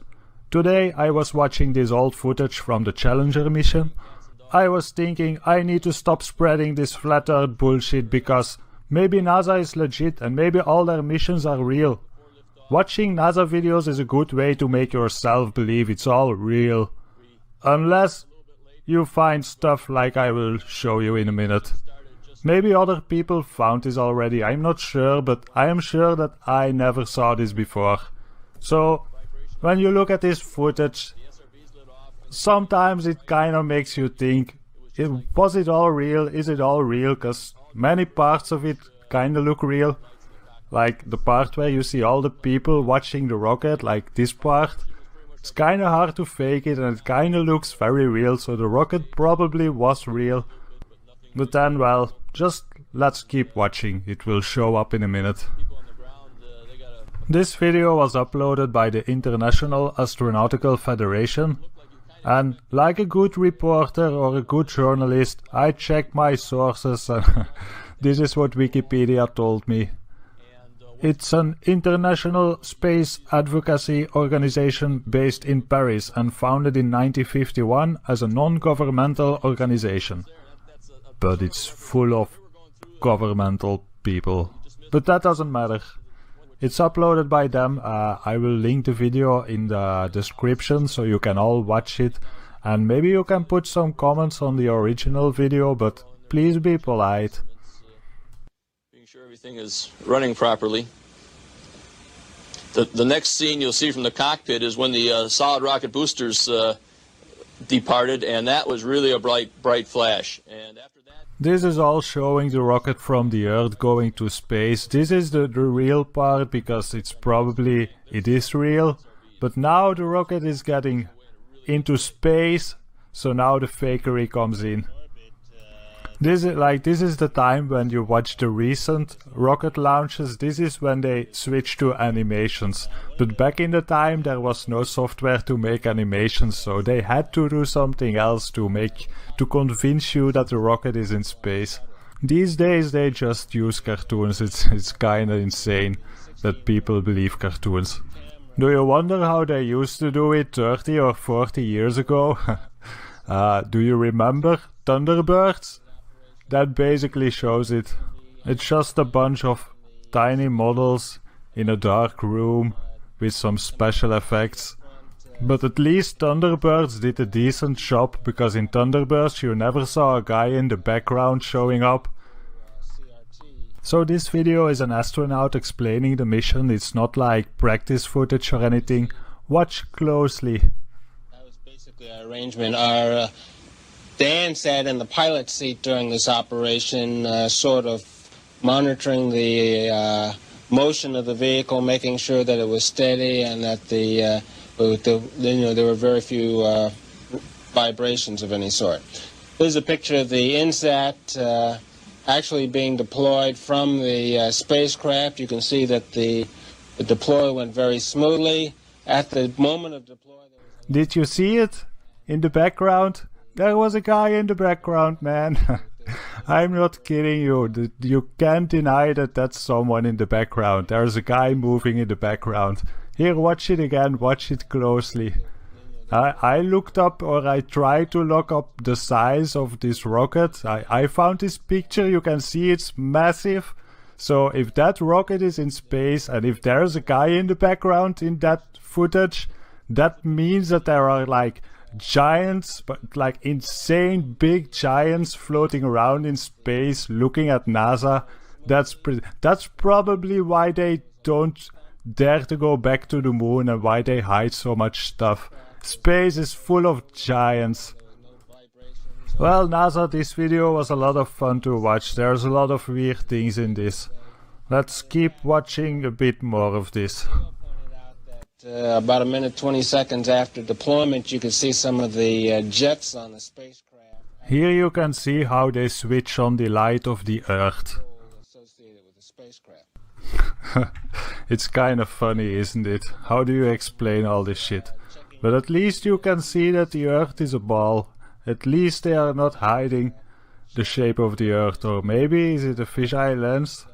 Today I was watching this old footage from the Challenger mission. I was thinking I need to stop spreading this flat earth bullshit because maybe NASA is legit and maybe all their missions are real. Watching NASA videos is a good way to make yourself believe it's all real. Unless you find stuff like I will show you in a minute. Maybe other people found this already, I'm not sure, but I am sure that I never saw this before. So, when you look at this footage, sometimes it kinda makes you think, was it all real? Is it all real? Cause many parts of it kinda look real. Like the part where you see all the people watching the rocket, like this part. It's kinda hard to fake it and it kinda looks very real, so the rocket probably was real. But then, well, just let's keep watching, it will show up in a minute. This video was uploaded by the International Astronautical Federation, and like a good reporter or a good journalist, I check my sources and this is what Wikipedia told me. It's an international space advocacy organization based in Paris and founded in 1951 as a non-governmental organization. But it's full of governmental people. But that doesn't matter. It's uploaded by them. I will link the video in the description so you can all watch it. And maybe you can put some comments on the original video, but please be polite. Making sure everything is running properly. The next scene you'll see from the cockpit is when the solid rocket boosters departed, and that was really a bright flash. And after this is all showing the rocket from the Earth going to space. This is the real part because it is real. But now the rocket is getting into space, so now the fakery comes in. This is the time when you watch the recent rocket launches. This is when they switch to animations. But back in the time there was no software to make animations, so they had to do something else to convince you that the rocket is in space. These days they just use cartoons. It's kinda insane that people believe cartoons. Do you wonder how they used to do it 30 or 40 years ago? Do you remember Thunderbirds? That basically shows it. It's just a bunch of tiny models in a dark room with some special effects. But at least Thunderbirds did a decent job, because in Thunderbirds you never saw a guy in the background showing up. So this video is an astronaut explaining the mission. It's not like practice footage or anything. Watch closely. That was basically our arrangement. Dan sat in the pilot's seat during this operation, sort of monitoring the motion of the vehicle, making sure that it was steady and that there were very few vibrations of any sort. Here's a picture of the INSAT actually being deployed from the spacecraft. You can see that the deploy went very smoothly. At the moment of deploy... Did you see it? In the background? There was a guy in the background, man. I'm not kidding you. You can't deny that that's someone in the background. There's a guy moving in the background. Here, watch it again. Watch it closely. I looked up, or I tried to look up the size of this rocket. I found this picture. You can see it's massive. So if that rocket is in space and if there's a guy in the background in that footage, that means that there are like giants, but like insane big giants floating around in space looking at NASA. That's probably why they don't dare to go back to the moon and why they hide so much stuff. Space is full of giants. Well, NASA, this video was a lot of fun to watch. There's a lot of weird things in this. Let's keep watching a bit more of this. About a minute 20 seconds after deployment, you can see some of the jets on the spacecraft. Here you can see how they switch on the light of the Earth. Associated with the spacecraft. It's kind of funny, isn't it? How do you explain all this shit? But at least you can see that the Earth is a ball. At least they are not hiding the shape of the Earth. Or maybe is it a fisheye lens?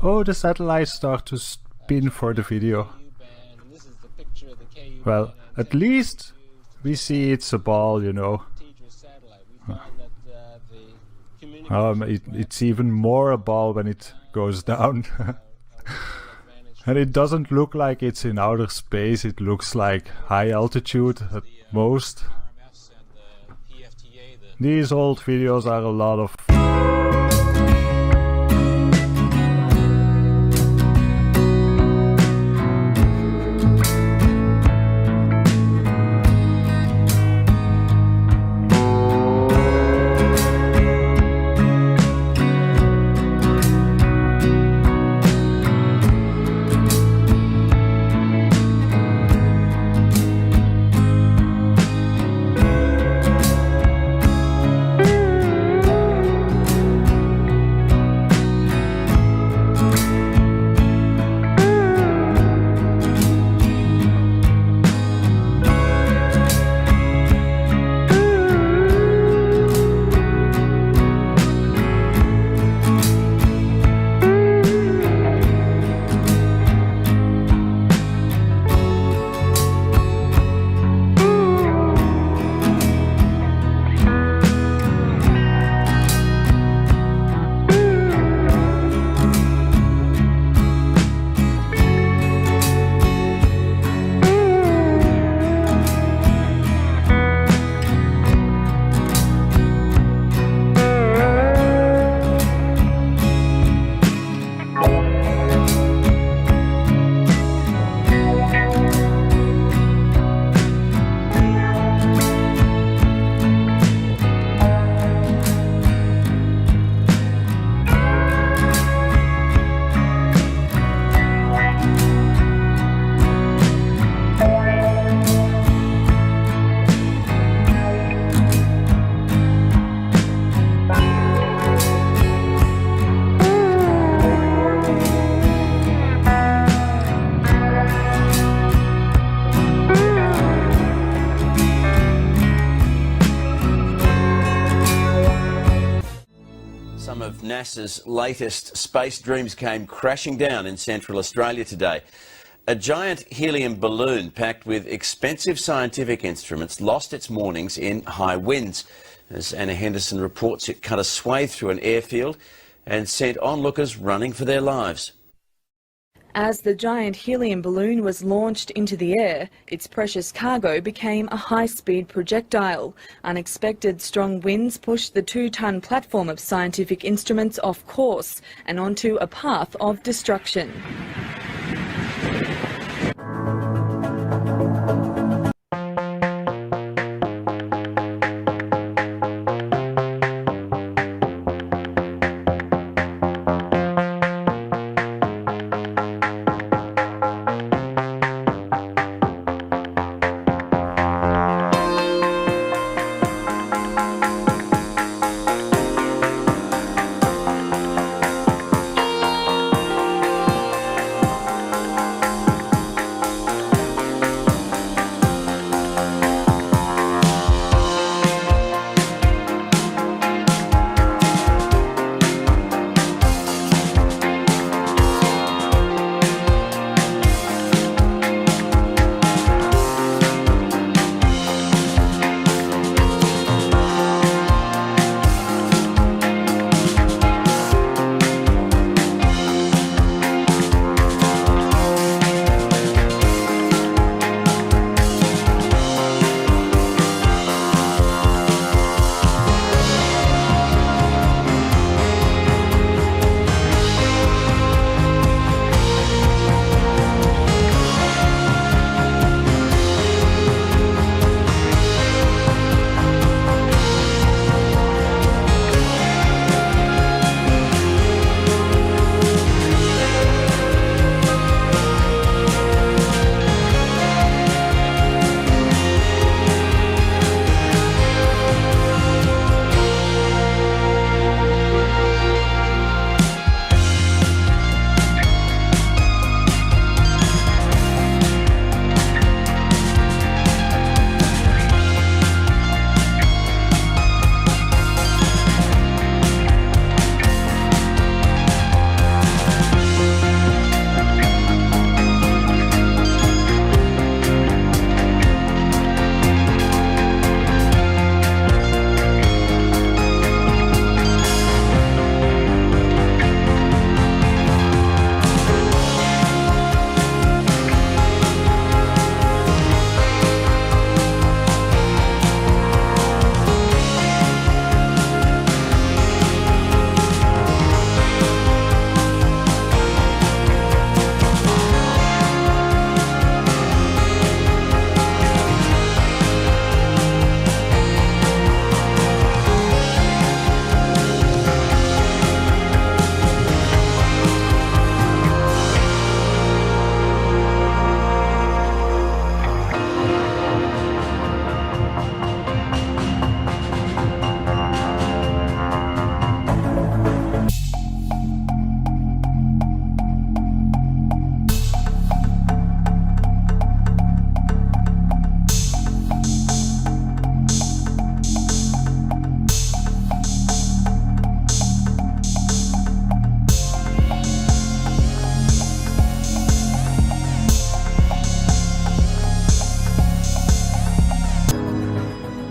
Oh, the satellites start to spin for the video. Well, at least we see it's a ball, you know. It's even more a ball when it goes down. And it doesn't look like it's in outer space, it looks like high altitude at most. These old videos are a lot of NASA's latest space dreams came crashing down in Central Australia today. A giant helium balloon packed with expensive scientific instruments lost its moorings in high winds. As Anna Henderson reports, it cut a swathe through an airfield and sent onlookers running for their lives. As the giant helium balloon was launched into the air, its precious cargo became a high-speed projectile. Unexpected strong winds pushed the 2-ton platform of scientific instruments off course and onto a path of destruction.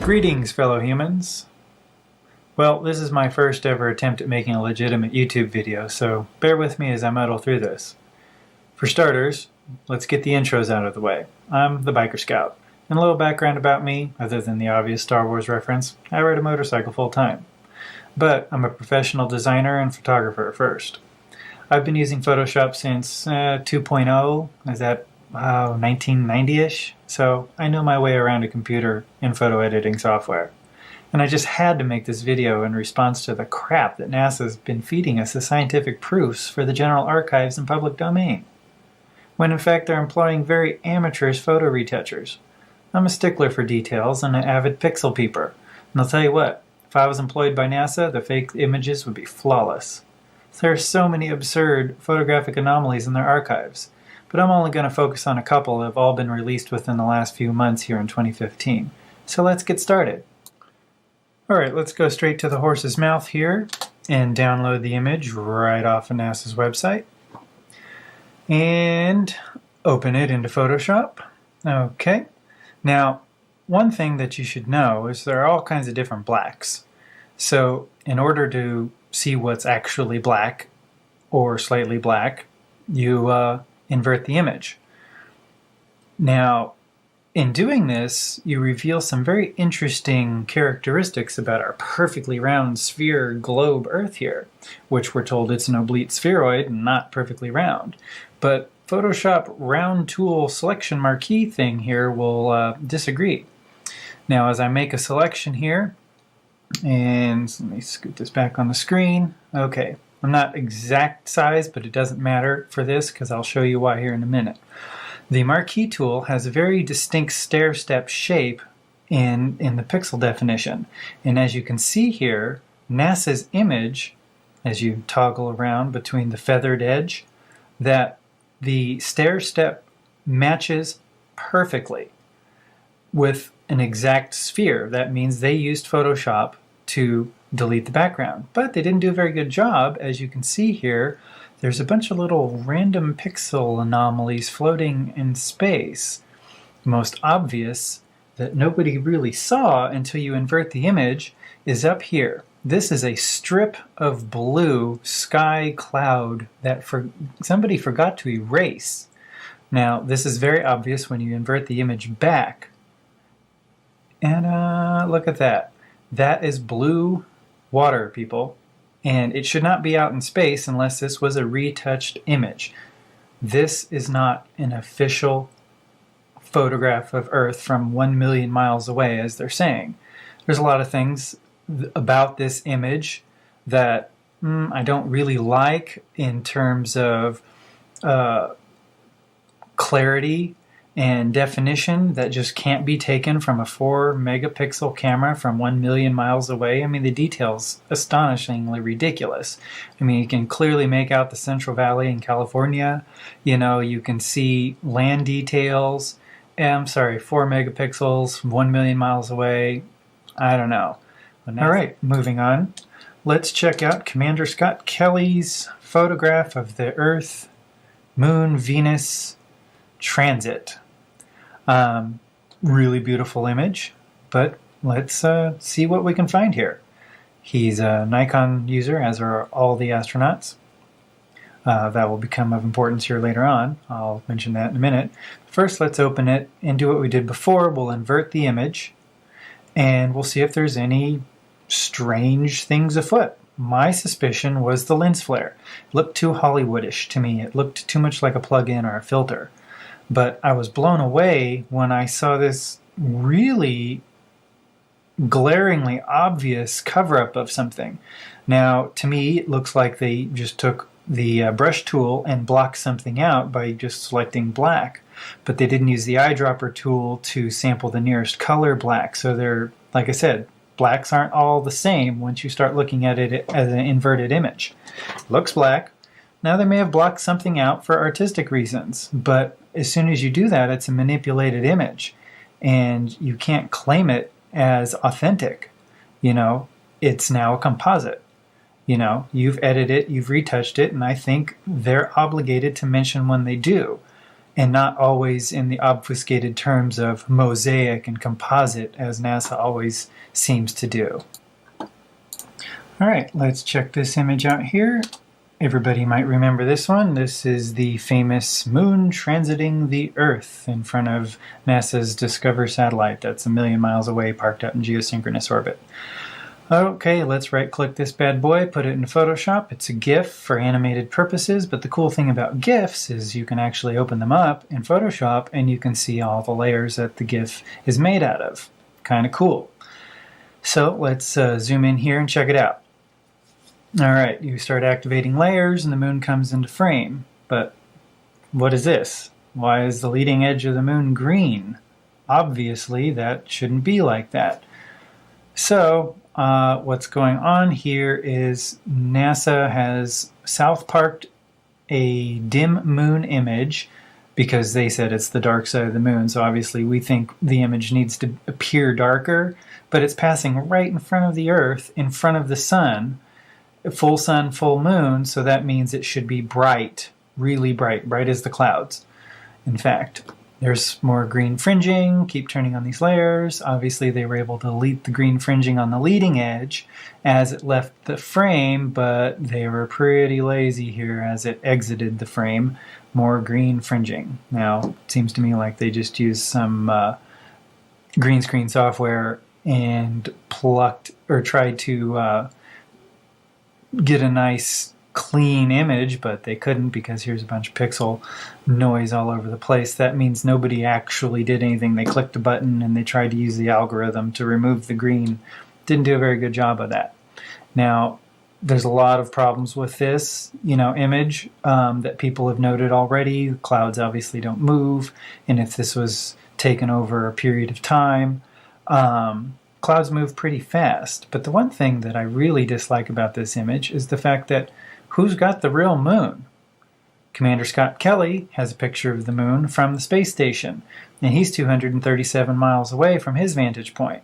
Greetings, fellow humans. Well, this is my first ever attempt at making a legitimate YouTube video, so bear with me as I muddle through this. For starters, let's get the intros out of the way. I'm the Biker Scout. And a little background about me, other than the obvious Star Wars reference, I ride a motorcycle full time. But I'm a professional designer and photographer first. I've been using Photoshop since 2.0, is that 1990-ish? So I know my way around a computer and photo editing software. And I just had to make this video in response to the crap that NASA's been feeding us as scientific proofs for the general archives and public domain, when in fact they're employing very amateurish photo retouchers. I'm a stickler for details and an avid pixel peeper, and I'll tell you what, if I was employed by NASA, the fake images would be flawless. There are so many absurd photographic anomalies in their archives, but I'm only going to focus on a couple that have all been released within the last few months here in 2015. So let's get started. Alright, let's go straight to the horse's mouth here and download the image right off of NASA's website. And open it into Photoshop. Okay. Now, one thing that you should know is there are all kinds of different blacks. So, in order to see what's actually black or slightly black, you invert the image. Now, in doing this, you reveal some very interesting characteristics about our perfectly round sphere globe Earth here, which we're told it's an oblate spheroid and not perfectly round. But Photoshop round tool selection marquee thing here will disagree. Now, as I make a selection here, and let me scoot this back on the screen. Okay, I'm not exact size, but it doesn't matter for this because I'll show you why here in a minute. The marquee tool has a very distinct stair-step shape in the pixel definition. And as you can see here, NASA's image, as you toggle around between the feathered edge, that the stair-step matches perfectly with an exact sphere. That means they used Photoshop to delete the background. But they didn't do a very good job. As you can see here, there's a bunch of little random pixel anomalies floating in space. The most obvious that nobody really saw until you invert the image is up here. This is a strip of blue sky cloud that somebody forgot to erase. Now, this is very obvious when you invert the image back. And look at that. That is blue water, people. And it should not be out in space unless this was a retouched image. This is not an official photograph of Earth from 1 million miles away, as they're saying. There's a lot of things about this image that I don't really like in terms of clarity and definition that just can't be taken from a 4 megapixel camera from 1 million miles away. I mean, the detail's astonishingly ridiculous. I mean, you can clearly make out the Central Valley in California. You know, you can see land details. I'm sorry, 4 megapixels from 1 million miles away. I don't know. All right, moving on. Let's check out Commander Scott Kelly's photograph of the Earth, Moon, Venus transit. Really beautiful image, but let's see what we can find here. He's a Nikon user, as are all the astronauts. That will become of importance here later on. I'll mention that in a minute. First, let's open it and do what we did before. We'll invert the image, and we'll see if there's any strange things afoot. My suspicion was the lens flare. It looked too Hollywoodish to me. It looked too much like a plug-in or a filter. But I was blown away when I saw this really glaringly obvious cover-up of something. Now, to me, it looks like they just took the brush tool and blocked something out by just selecting black. But they didn't use the eyedropper tool to sample the nearest color black. So they're, like I said, blacks aren't all the same once you start looking at it as an inverted image. Looks black. Now, they may have blocked something out for artistic reasons, but as soon as you do that, it's a manipulated image, and you can't claim it as authentic. You know, it's now a composite. You know, you've edited it, you've retouched it, and I think they're obligated to mention when they do. and not always in the obfuscated terms of mosaic and composite, as NASA always seems to do. All right, let's check this image out here. Everybody might remember this one. This is the famous moon transiting the Earth in front of NASA's Discover satellite that's 1 million miles away, parked out in geosynchronous orbit. Okay, let's right-click this bad boy, put it into Photoshop. It's a GIF for animated purposes, but the cool thing about GIFs is you can actually open them up in Photoshop and you can see all the layers that the GIF is made out of. Kind of cool. So let's zoom in here and check it out. All right, you start activating layers and the moon comes into frame. But what is this? Why is the leading edge of the moon green? Obviously, that shouldn't be like that. So what's going on here is NASA has south parked a dim moon image because they said it's the dark side of the moon. So obviously we think the image needs to appear darker, but it's passing right in front of the Earth, in front of the sun. Full sun, full moon, so that means it should be bright, really bright, bright as the clouds. In fact, there's more green fringing. Keep turning on these layers. Obviously, they were able to delete the green fringing on the leading edge as it left the frame, but they were pretty lazy here as it exited the frame. More green fringing. Now, it seems to me like they just used some green screen software and plucked or tried to get a nice clean image, but they couldn't because here's a bunch of pixel noise all over the place. That means nobody actually did anything. They clicked a button and they tried to use the algorithm to remove the green. Didn't do a very good job of that. Now, there's a lot of problems with this, image that people have noted already. Clouds obviously don't move, and if this was taken over a period of time, clouds move pretty fast. But the one thing that I really dislike about this image is the fact that who's got the real moon? Commander Scott Kelly has a picture of the moon from the space station, and he's 237 miles away from his vantage point.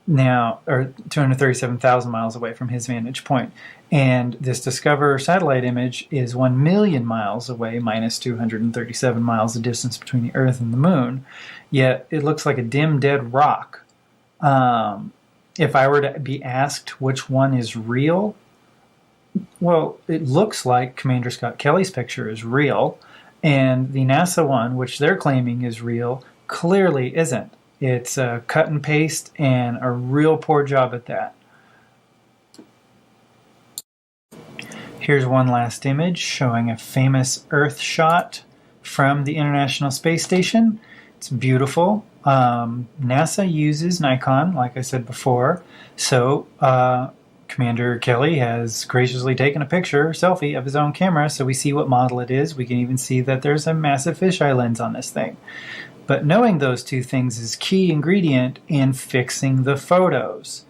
Now, or 237,000 miles away from his vantage point. And this Discover satellite image is 1 million miles away, minus 237 miles the distance between the Earth and the moon. Yet it looks like a dim, dead rock. If I were to be asked which one is real, well, it looks like Commander Scott Kelly's picture is real, and the NASA one, which they're claiming is real, clearly isn't. It's a cut and paste and a real poor job at that. Here's one last image showing a famous Earth shot from the International Space Station. It's beautiful. NASA uses Nikon, like I said before, so Commander Kelly has graciously taken a selfie of his own camera, so we see what model it is. We can even see that there's a massive fisheye lens on this thing. But knowing those two things is key ingredient in fixing the photos.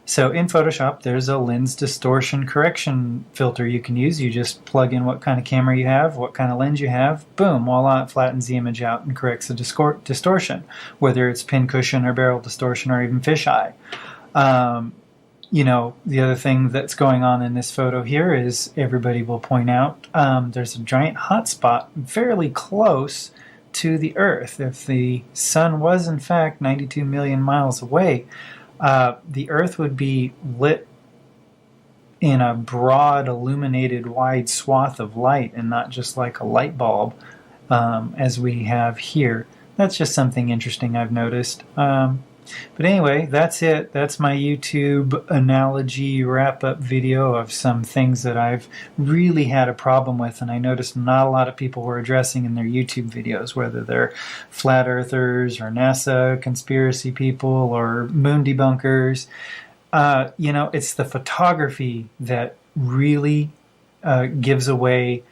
So in Photoshop, there's a lens distortion correction filter you can use. You just plug in what kind of camera you have, what kind of lens you have, boom, voila, it flattens the image out and corrects the distortion, whether it's pincushion or barrel distortion or even fisheye. The other thing that's going on in this photo here is, everybody will point out, there's a giant hotspot fairly close to the Earth. If the sun was in fact 92 million miles away, the Earth would be lit in a broad, illuminated, wide swath of light and not just like a light bulb as we have here. That's just something interesting I've noticed. But anyway, that's it. That's my YouTube analogy wrap-up video of some things that I've really had a problem with, and I noticed not a lot of people were addressing in their YouTube videos, whether they're flat earthers or NASA conspiracy people or moon debunkers. It's the photography that really gives away,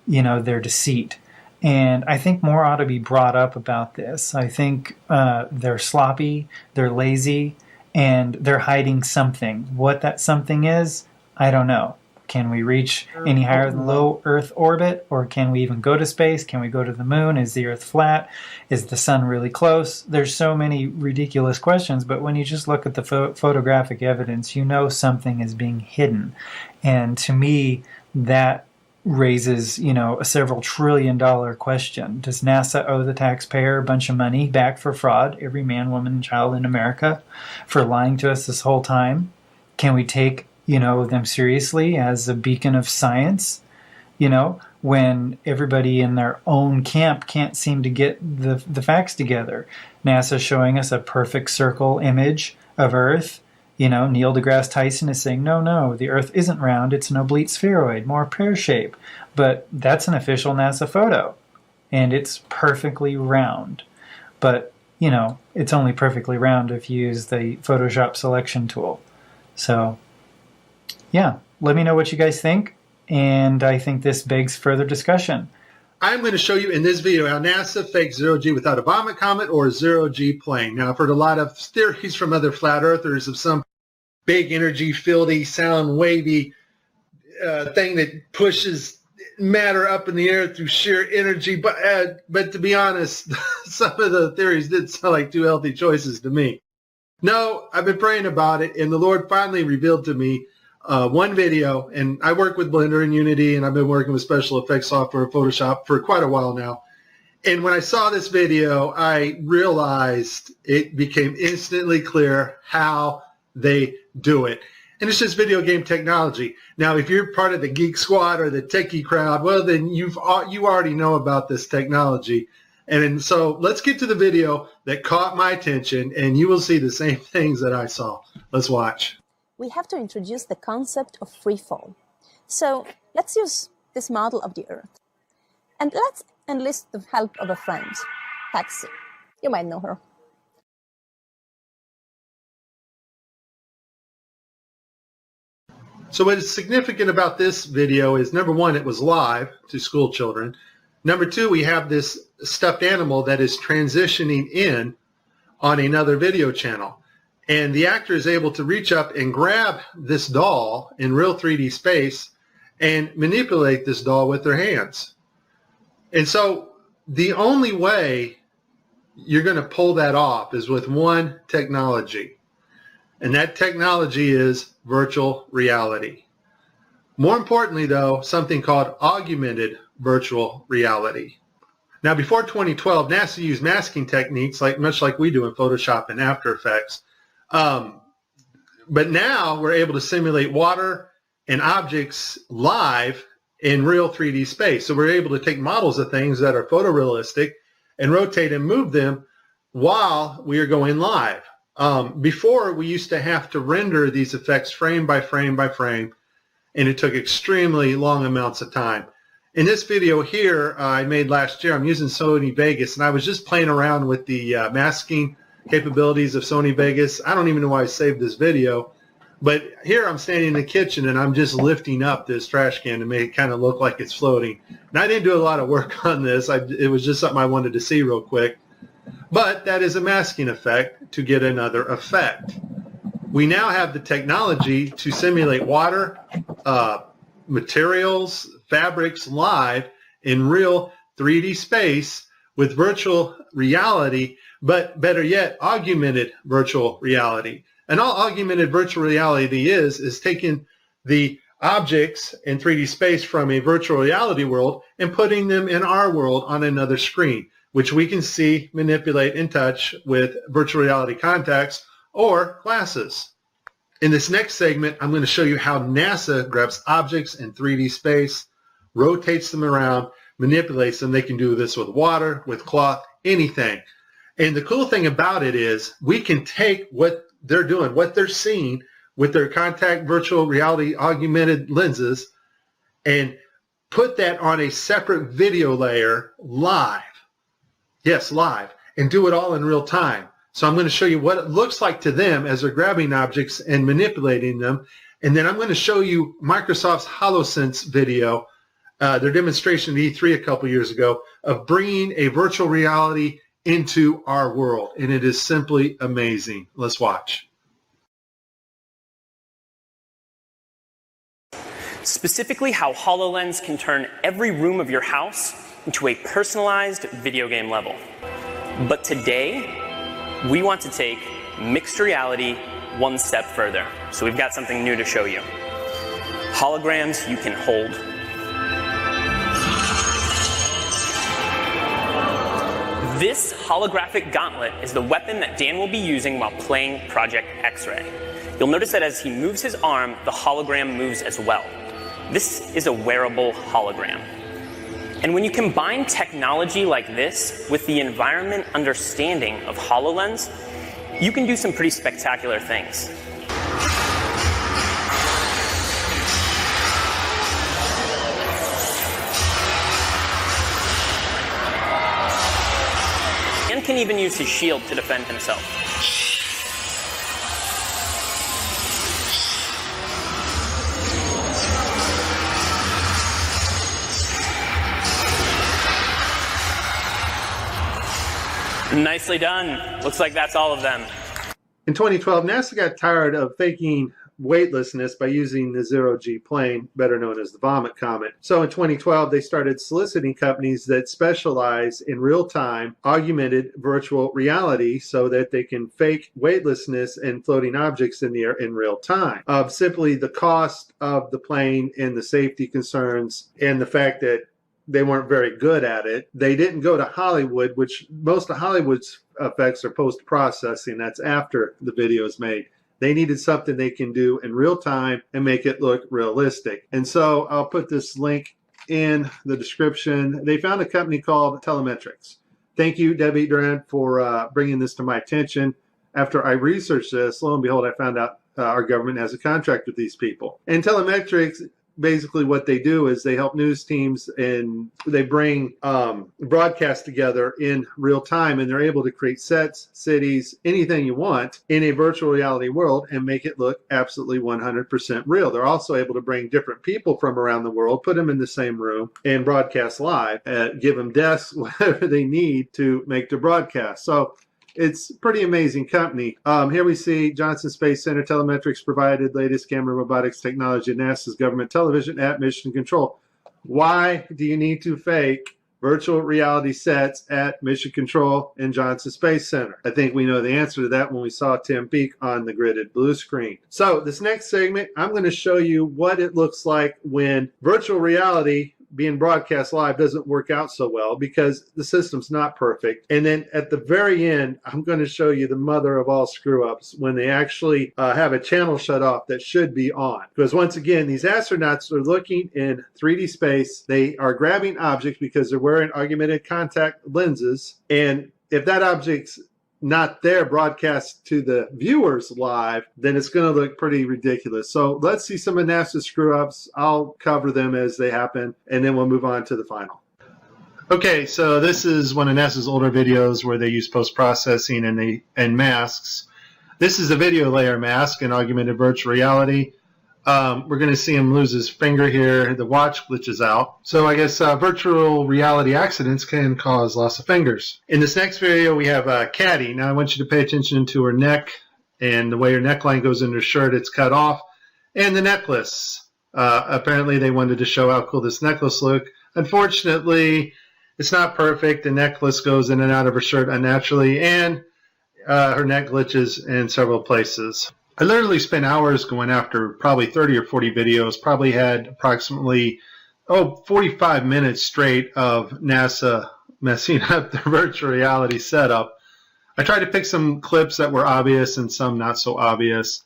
their deceit. And I think more ought to be brought up about this. I think they're sloppy, they're lazy, and they're hiding something. What that something is, I don't know. Can we reach any higher than low Earth orbit? Or can we even go to space? Can we go to the moon? Is the Earth flat? Is the sun really close? There's so many ridiculous questions, but when you just look at the photographic evidence, something is being hidden. And to me, that raises, a several trillion-dollar question. Does NASA owe the taxpayer a bunch of money back for fraud, every man, woman, and child in America, for lying to us this whole time? Can we take, them seriously as a beacon of science, when everybody in their own camp can't seem to get the facts together? NASA showing us a perfect circle image of Earth. Neil deGrasse Tyson is saying, no, the Earth isn't round, it's an oblate spheroid, more pear shape. But that's an official NASA photo, and it's perfectly round. But, it's only perfectly round if you use the Photoshop selection tool. So, yeah, let me know what you guys think, and I think this begs further discussion. I'm going to show you in this video how NASA fakes zero-G without a vomit comet or a zero-G plane. Now, I've heard a lot of theories from other flat earthers of some big energy, fieldy, sound wavy thing that pushes matter up in the air through sheer energy. But to be honest, some of the theories did sound like two healthy choices to me. No, I've been praying about it, and the Lord finally revealed to me one video, and I work with Blender and Unity, and I've been working with special effects software and Photoshop for quite a while now. And when I saw this video, I realized it became instantly clear how they do it. And it's just video game technology. Now, if you're part of the Geek Squad or the techie crowd, well, then you already know about this technology. And so let's get to the video that caught my attention, and you will see the same things that I saw. Let's watch. We have to introduce the concept of free fall. So let's use this model of the Earth. And let's enlist the help of a friend, Taxi. You might know her. So what is significant about this video is, number one, it was live to school children. Number two, we have this stuffed animal that is transitioning in on another video channel. And the actor is able to reach up and grab this doll in real 3D space and manipulate this doll with their hands. And so the only way you're going to pull that off is with one technology. And that technology is virtual reality. More importantly, though, something called augmented virtual reality. Now, before 2012, NASA used masking techniques much like we do in Photoshop and After Effects. But now we're able to simulate water and objects live in real 3D space. So we're able to take models of things that are photorealistic and rotate and move them while we are going live. Before, we used to have to render these effects frame by frame by frame, and it took extremely long amounts of time. In this video here I made last year, I'm using Sony Vegas, and I was just playing around with the masking capabilities of Sony Vegas. I don't even know why I saved this video, but here I'm standing in the kitchen and I'm just lifting up this trash can to make it kind of look like it's floating. And I didn't do a lot of work on this. It was just something I wanted to see real quick. But that is a masking effect to get another effect. We now have the technology to simulate water, materials, fabrics live in real 3D space with virtual reality, but better yet, augmented virtual reality. And all augmented virtual reality is taking the objects in 3D space from a virtual reality world and putting them in our world on another screen, which we can see, manipulate, and touch with virtual reality contacts or glasses. In this next segment, I'm going to show you how NASA grabs objects in 3D space, rotates them around, manipulates them. They can do this with water, with cloth, anything. And the cool thing about it is we can take what they're doing, what they're seeing with their contact virtual reality augmented lenses, and put that on a separate video layer live. Yes, live, and do it all in real time. So I'm going to show you what it looks like to them as they're grabbing objects and manipulating them. And then I'm going to show you Microsoft's HoloSense video, their demonstration at E3 a couple years ago, of bringing a virtual reality into our world. And it is simply amazing. Let's watch. Specifically, how HoloLens can turn every room of your house into a personalized video game level. But today, we want to take mixed reality one step further. So we've got something new to show you. Holograms you can hold. This holographic gauntlet is the weapon that Dan will be using while playing Project X-Ray. You'll notice that as he moves his arm, the hologram moves as well. This is a wearable hologram. And when you combine technology like this with the environment understanding of HoloLens, you can do some pretty spectacular things. And can even use his shield to defend himself. Nicely done. Looks like that's all of them. In 2012, NASA got tired of faking weightlessness by using the zero-G plane, better known as the Vomit Comet. So in 2012, they started soliciting companies that specialize in real-time augmented virtual reality so that they can fake weightlessness and floating objects in the air in real time. Simply the cost of the plane and the safety concerns and the fact that they weren't very good at it. They didn't go to Hollywood, which most of Hollywood's effects are post-processing. That's after the video is made. They needed something they can do in real time and make it look realistic. And so I'll put this link in the description. They found a company called Telemetrics. Thank you, Debbie Durant, for bringing this to my attention. After I researched this, lo and behold, I found out our government has a contract with these people. And Telemetrics, basically what they do is they help news teams and they bring broadcasts together in real time, and they're able to create sets, cities, anything you want in a virtual reality world and make it look absolutely 100% real. They're also able to bring different people from around the world, put them in the same room and broadcast live, give them desks, whatever they need to make the broadcast. So it's a pretty amazing company. Here we see Johnson Space Center. Telemetrics provided latest camera robotics technology at NASA's government television at Mission Control. Why do you need to fake virtual reality sets at Mission Control and Johnson Space Center? I think we know the answer to that when we saw Tim Peake on the gridded blue screen. So this next segment, I'm going to show you what it looks like when virtual reality being broadcast live doesn't work out so well because the system's not perfect. And then at the very end, I'm going to show you the mother of all screw-ups when they actually have a channel shut off that should be on. Because once again, these astronauts are looking in 3D space. They are grabbing objects because they're wearing augmented contact lenses. And if that object's not there broadcast to the viewers live, then it's going to look pretty ridiculous. So let's see some of NASA's screw-ups. I'll cover them as they happen, and then we'll move on to the final. Okay, so this is one of NASA's older videos where they use post-processing and masks. This is a video layer mask in augmented virtual reality. We're going to see him lose his finger here. The watch glitches out. So I guess virtual reality accidents can cause loss of fingers. In this next video, we have Caddy. Now I want you to pay attention to her neck and the way her neckline goes in her shirt. It's cut off. And the necklace. Apparently they wanted to show how cool this necklace looked. Unfortunately, it's not perfect. The necklace goes in and out of her shirt unnaturally, and her neck glitches in several places. I literally spent hours going after probably 30 or 40 videos, probably had approximately 45 minutes straight of NASA messing up the virtual reality setup. I tried to pick some clips that were obvious and some not so obvious.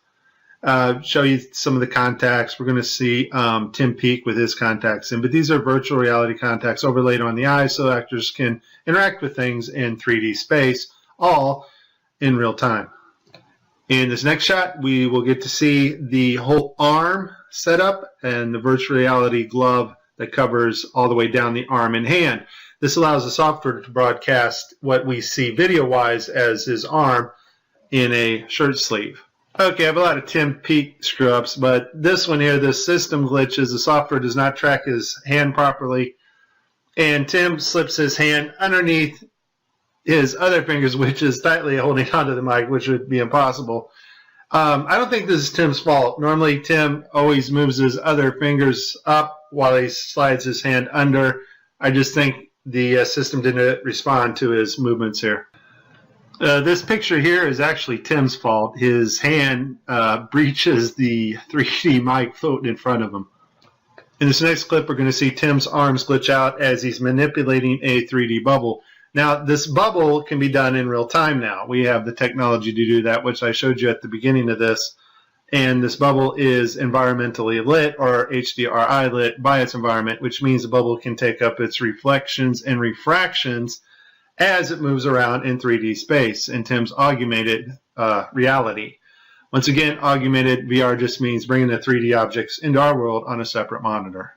Show you some of the contacts. We're going to see Tim Peake with his contacts in, but these are virtual reality contacts overlaid on the eyes so actors can interact with things in 3D space, all in real time. In this next shot, we will get to see the whole arm setup and the virtual reality glove that covers all the way down the arm and hand. This allows the software to broadcast what we see video-wise as his arm in a shirt sleeve. Okay, I have a lot of Tim Peake screw-ups, but this one here, the system glitches. The software does not track his hand properly, and Tim slips his hand underneath his other fingers, which is tightly holding onto the mic, which would be impossible. I don't think this is Tim's fault. Normally, Tim always moves his other fingers up while he slides his hand under. I just think the system didn't respond to his movements here. This picture here is actually Tim's fault. His hand breaches the 3D mic floating in front of him. In this next clip, we're going to see Tim's arms glitch out as he's manipulating a 3D bubble. Now, this bubble can be done in real time now. We have the technology to do that, which I showed you at the beginning of this. And this bubble is environmentally lit, or HDRI lit, by its environment, which means the bubble can take up its reflections and refractions as it moves around in 3D space in Tim's augmented reality. Once again, augmented VR just means bringing the 3D objects into our world on a separate monitor.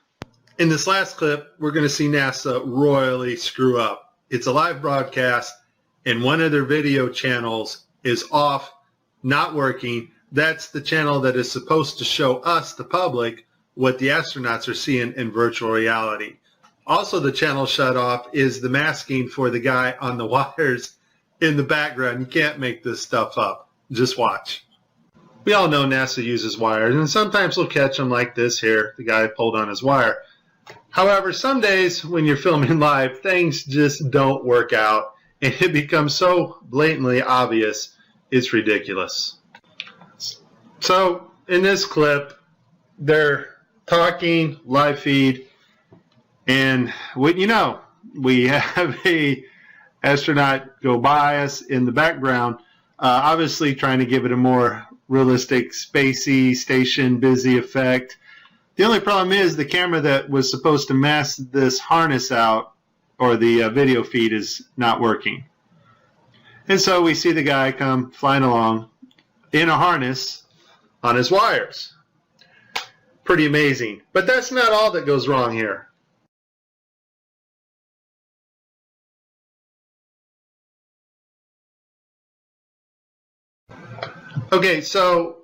In this last clip, we're going to see NASA royally screw up. It's a live broadcast, and one of their video channels is off, not working. That's the channel that is supposed to show us, the public, what the astronauts are seeing in virtual reality. Also, the channel shut off is the masking for the guy on the wires in the background. You can't make this stuff up. Just watch. We all know NASA uses wires, and sometimes we'll catch them like this here. The guy pulled on his wire. However, some days when you're filming live, things just don't work out, and it becomes so blatantly obvious, it's ridiculous. So, in this clip, they're talking, live feed, and wouldn't you know, we have a astronaut go by us in the background, obviously trying to give it a more realistic, spacey, station busy effect. The only problem is the camera that was supposed to mask this harness out, or the video feed, is not working. And so we see the guy come flying along in a harness on his wires. Pretty amazing. But that's not all that goes wrong here. Okay, so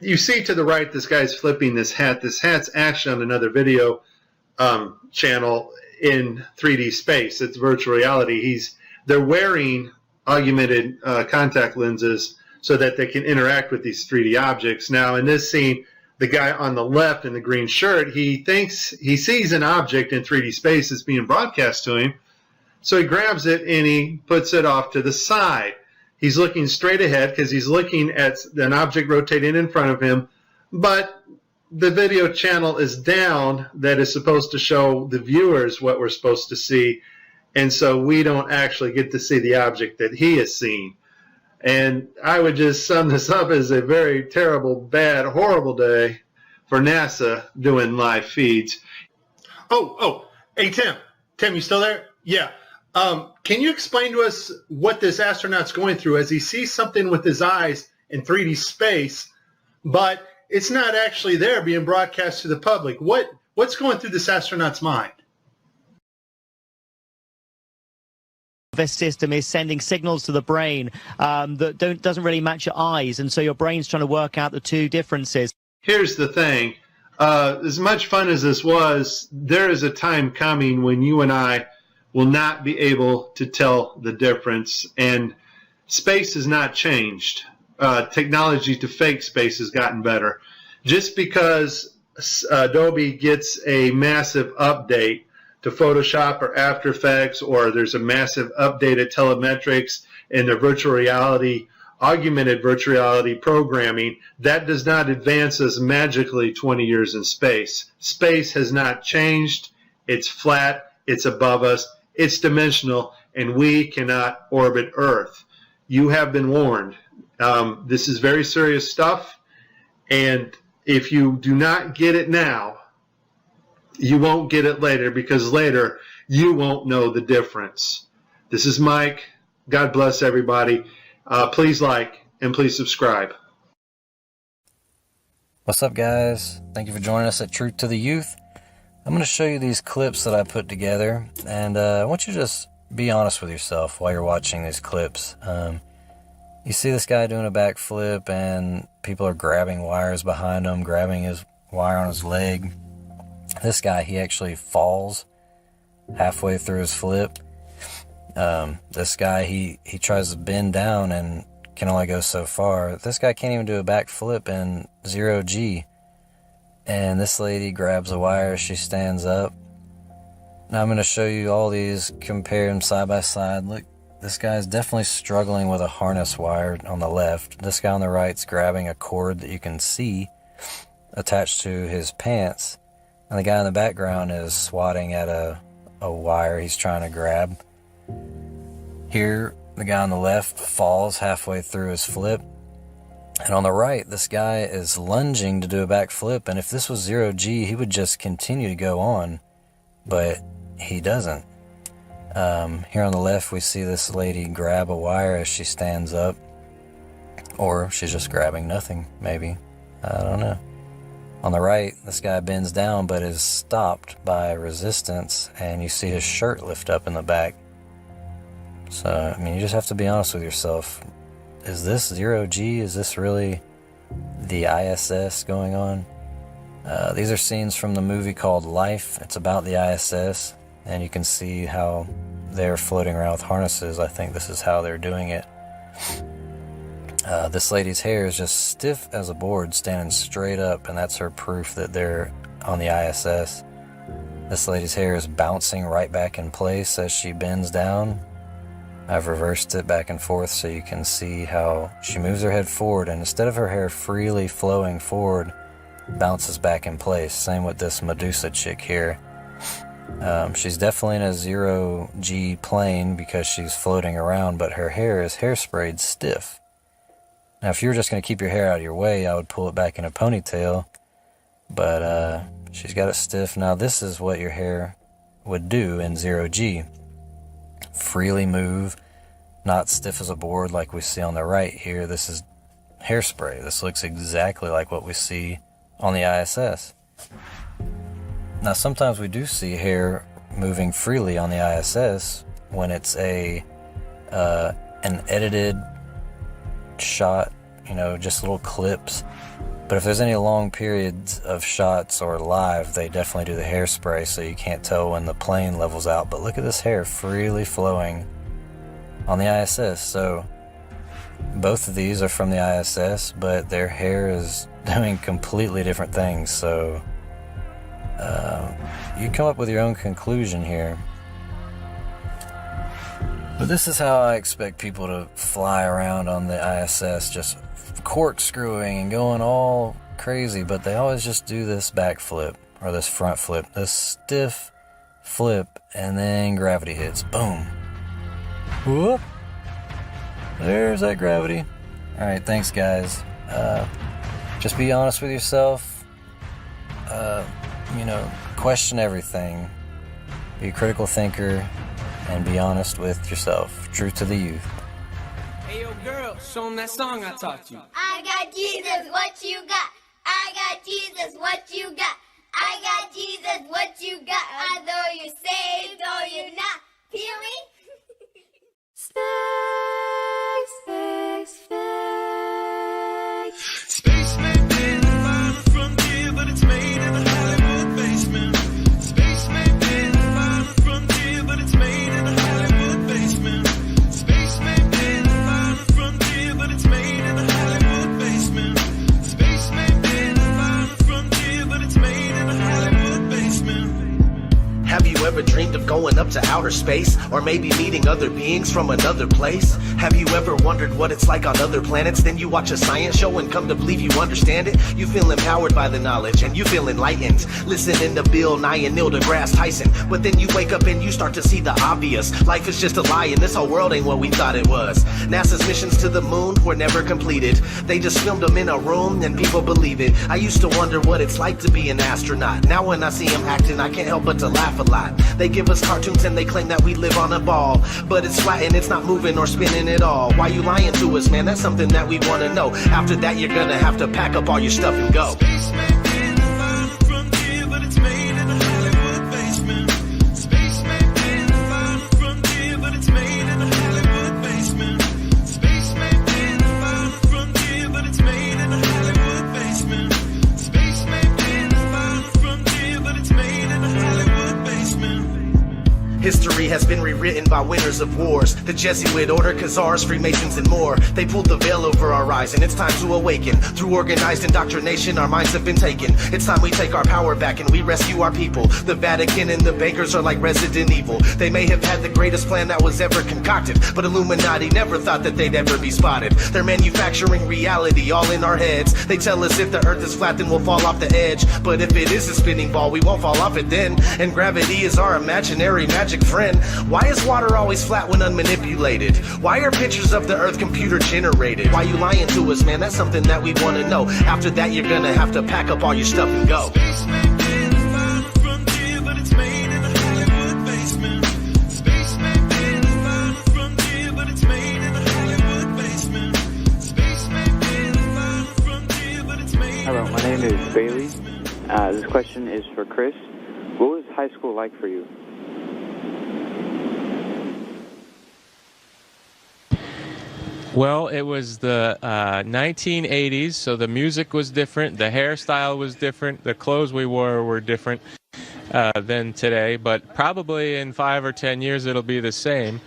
you see to the right, this guy's flipping this hat. This hat's actually on another video channel in 3D space. It's virtual reality. They're wearing augmented contact lenses so that they can interact with these 3D objects. Now, in this scene, the guy on the left in the green shirt, he thinks he sees an object in 3D space that's being broadcast to him. So he grabs it and he puts it off to the side. He's looking straight ahead because he's looking at an object rotating in front of him, but the video channel is down that is supposed to show the viewers what we're supposed to see, and so we don't actually get to see the object that he is seeing. And I would just sum this up as a very terrible, bad, horrible day for NASA doing live feeds. Hey, Tim, you still there? Yeah. Can you explain to us what this astronaut's going through as he sees something with his eyes in 3D space, but it's not actually there being broadcast to the public? What's going through this astronaut's mind? This system is sending signals to the brain that doesn't really match your eyes, and so your brain's trying to work out the two differences. Here's the thing. As much fun as this was, there is a time coming when you and I will not be able to tell the difference, and space has not changed. Technology to fake space has gotten better. Just because Adobe gets a massive update to Photoshop or After Effects, or there's a massive update at telemetrics in their virtual reality, augmented virtual reality programming, that does not advance us magically 20 years in space. Space has not changed. It's flat. It's above us. It's dimensional, and we cannot orbit Earth. You have been warned. This is very serious stuff, and if you do not get it now, you won't get it later, because later you won't know the difference. This is Mike. God bless everybody. Please like and please subscribe. What's up, guys? Thank you for joining us at Truth to the Youth. I'm going to show you these clips that I put together, and I want you to just be honest with yourself while you're watching these clips. You see this guy doing a backflip, and people are grabbing wires behind him, grabbing his wire on his leg. This guy, he actually falls halfway through his flip. This guy, he tries to bend down and can only go so far. This guy can't even do a backflip in 0G. And this lady grabs a wire, she stands up. Now I'm going to show you all these, compare them side by side. Look, this guy's definitely struggling with a harness wire on the left. This guy on the right's grabbing a cord that you can see attached to his pants. And the guy in the background is swatting at a wire he's trying to grab. Here, the guy on the left falls halfway through his flip. And on the right, this guy is lunging to do a backflip. And if this was 0G, he would just continue to go on. But he doesn't. Here on the left, we see this lady grab a wire as she stands up. Or she's just grabbing nothing, maybe. I don't know. On the right, this guy bends down but is stopped by resistance. And you see his shirt lift up in the back. So, I mean, you just have to be honest with yourself. Is this 0G? Is this really the ISS going on? These are scenes from the movie called Life. It's about the ISS, and you can see how they're floating around with harnesses. I think this is how they're doing it. This lady's hair is just stiff as a board, standing straight up, and that's her proof that they're on the ISS. This lady's hair is bouncing right back in place as she bends down. I've reversed it back and forth so you can see how she moves her head forward, and instead of her hair freely flowing forward, bounces back in place. Same with this Medusa chick here. She's definitely in a 0G plane because she's floating around, but her hair is hairsprayed stiff. Now, if you were just going to keep your hair out of your way, I would pull it back in a ponytail, but she's got it stiff. Now, this is what your hair would do in 0G. Freely move, not stiff as a board like we see on the right here. This is hairspray. This looks exactly like what we see on the ISS. Now, sometimes we do see hair moving freely on the ISS when it's an edited shot, you know, just little clips. But if there's any long periods of shots or live, they definitely do the hairspray, so you can't tell when the plane levels out. But look at this hair freely flowing on the ISS. So both of these are from the ISS, but their hair is doing completely different things. So you come up with your own conclusion here. But this is how I expect people to fly around on the ISS, just corkscrewing and going all crazy, but they always just do this back flip or this front flip, this stiff flip, and then gravity hits. Boom. Whoop. There's that gravity. All right, thanks, guys. Just be honest with yourself. You know, question everything. Be a critical thinker and be honest with yourself. Truth to the youth. Hey, yo, girl, show them that song I taught you. I got Jesus, what you got? I got Jesus, what you got? I got Jesus, what you got? Although you're saved or you're not. Feel me? Space, space, space. Space may be in the final frontier, but it's made in the Hollywood basement. Space may be in the final frontier, but it's made in the Hollywood basement. Space may be in the final frontier, but it's made in the Hollywood basement. Space may be in the final frontier, but it's made in the Hollywood basement. Have you ever dreamed of going up to outer space? Or maybe meeting other beings from another place? Have you ever wondered what it's like on other planets? Then you watch a science show and come to believe you understand it? You feel empowered by the knowledge and you feel enlightened, listening to Bill Nye and Neil deGrasse Tyson. But then you wake up and you start to see the obvious. Life is just a lie and this whole world ain't what we thought it was. NASA's missions to the moon were never completed. They just filmed them in a room and people believe it. I used to wonder what it's like to be an astronaut. Now when I see them acting, I can't help but to laugh a lot. They give us cartoons and they claim that we live on a ball, but it's flat and it's not moving or spinning at all. Why you lying to us, man? That's something that we want to know. After that, you're gonna have to pack up all your stuff and go. Space may be in the final frontier, but it's made in the Hollywood basement. Space may be in the final frontier, but it's made in the Hollywood basement. Space may be in the final frontier, but it's made in the Hollywood basement. Space may be in the final frontier, but it's made in the Hollywood basement. History has been rewritten by winners of wars. The Jesuit order, Khazars, Freemasons, and more. They pulled the veil over our eyes, and it's time to awaken. Through organized indoctrination, our minds have been taken. It's time we take our power back and we rescue our people. The Vatican and the bankers are like Resident Evil. They may have had the greatest plan that was ever concocted, but Illuminati never thought that they'd ever be spotted. They're manufacturing reality all in our heads. They tell us if the earth is flat, then we'll fall off the edge. But if it is a spinning ball, we won't fall off it then. And gravity is our imaginary magic friend. Why is water always flat when unmanipulated? Why are pictures of the earth computer generated? Why you lying to us, man? That's something that we want to know. After that, you're gonna have to pack up all your stuff and go. Hello, my name is Bailey. This question is for Chris. What was high school like for you? Well, it was the 1980s, so the music was different, the hairstyle was different, the clothes we wore were different than today, but probably in 5 or 10 years it'll be the same.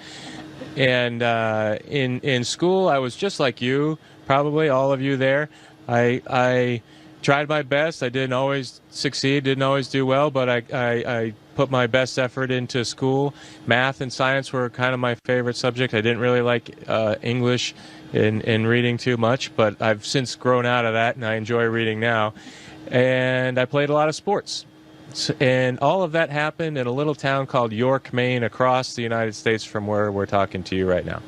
And in school, I was just like you, probably all of you there. I tried my best. I didn't always succeed, didn't always do well, but I put my best effort into school. Math and science were kind of my favorite subject. I didn't really like English and reading too much, but I've since grown out of that, and I enjoy reading now. And I played a lot of sports. And all of that happened in a little town called York, Maine, across the United States from where we're talking to you right now.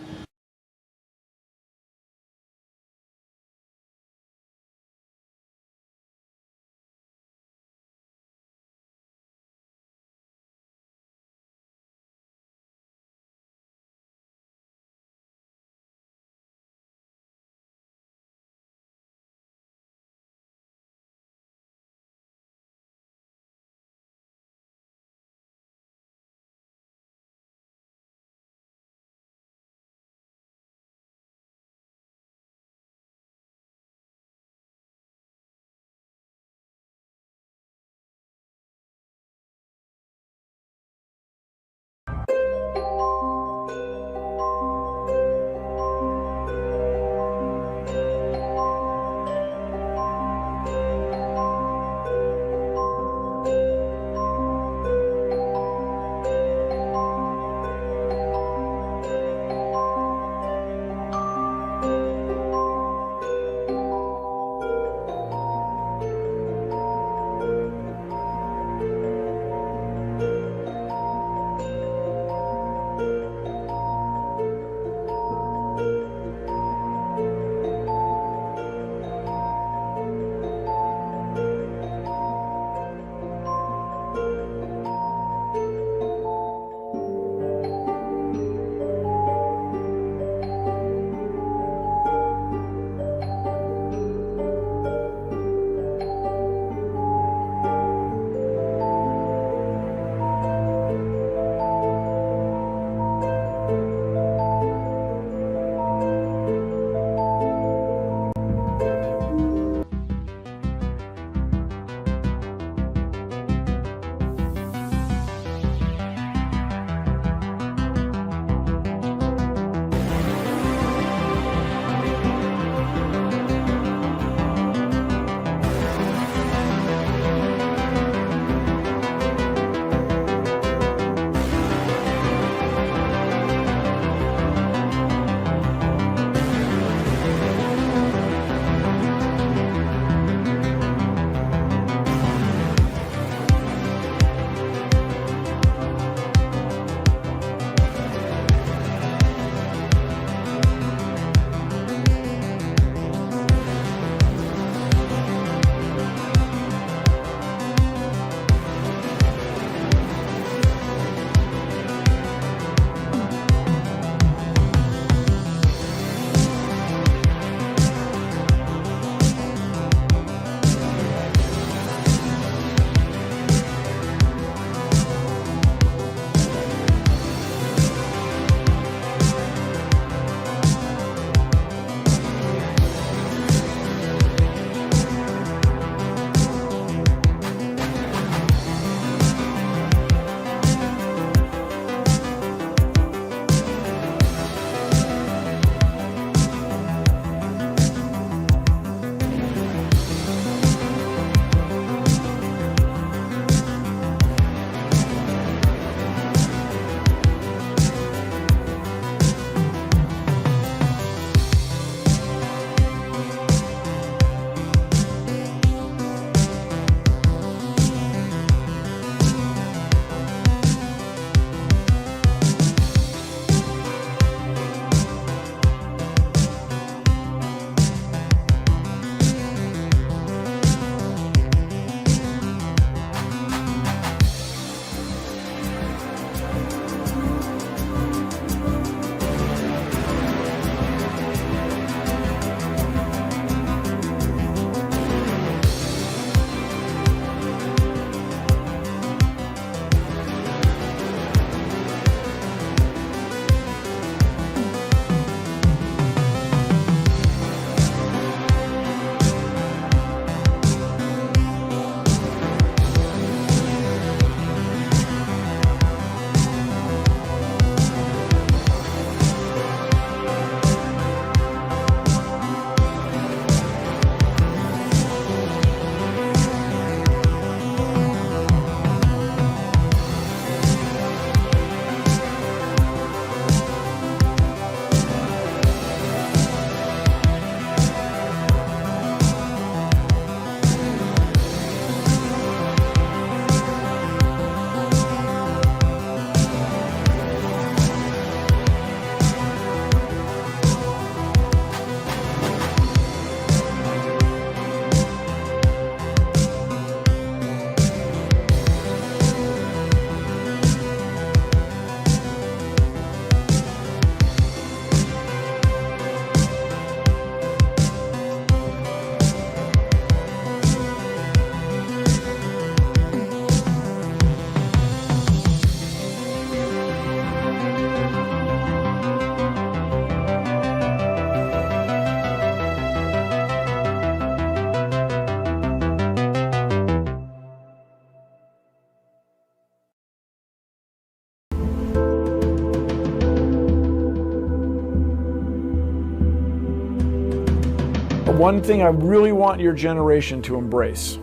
One thing I really want your generation to embrace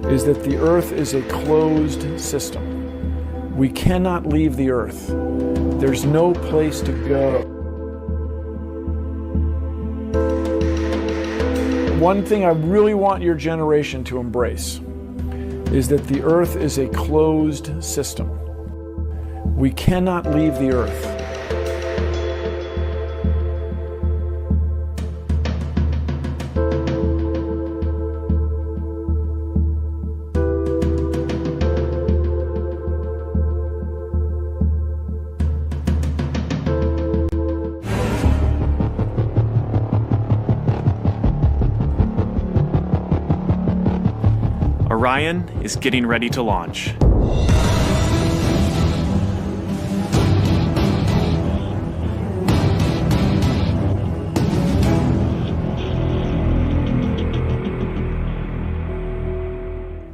is that the Earth is a closed system. We cannot leave the Earth. There's no place to go. One thing I really want your generation to embrace is that the Earth is a closed system. We cannot leave the Earth. Orion is getting ready to launch.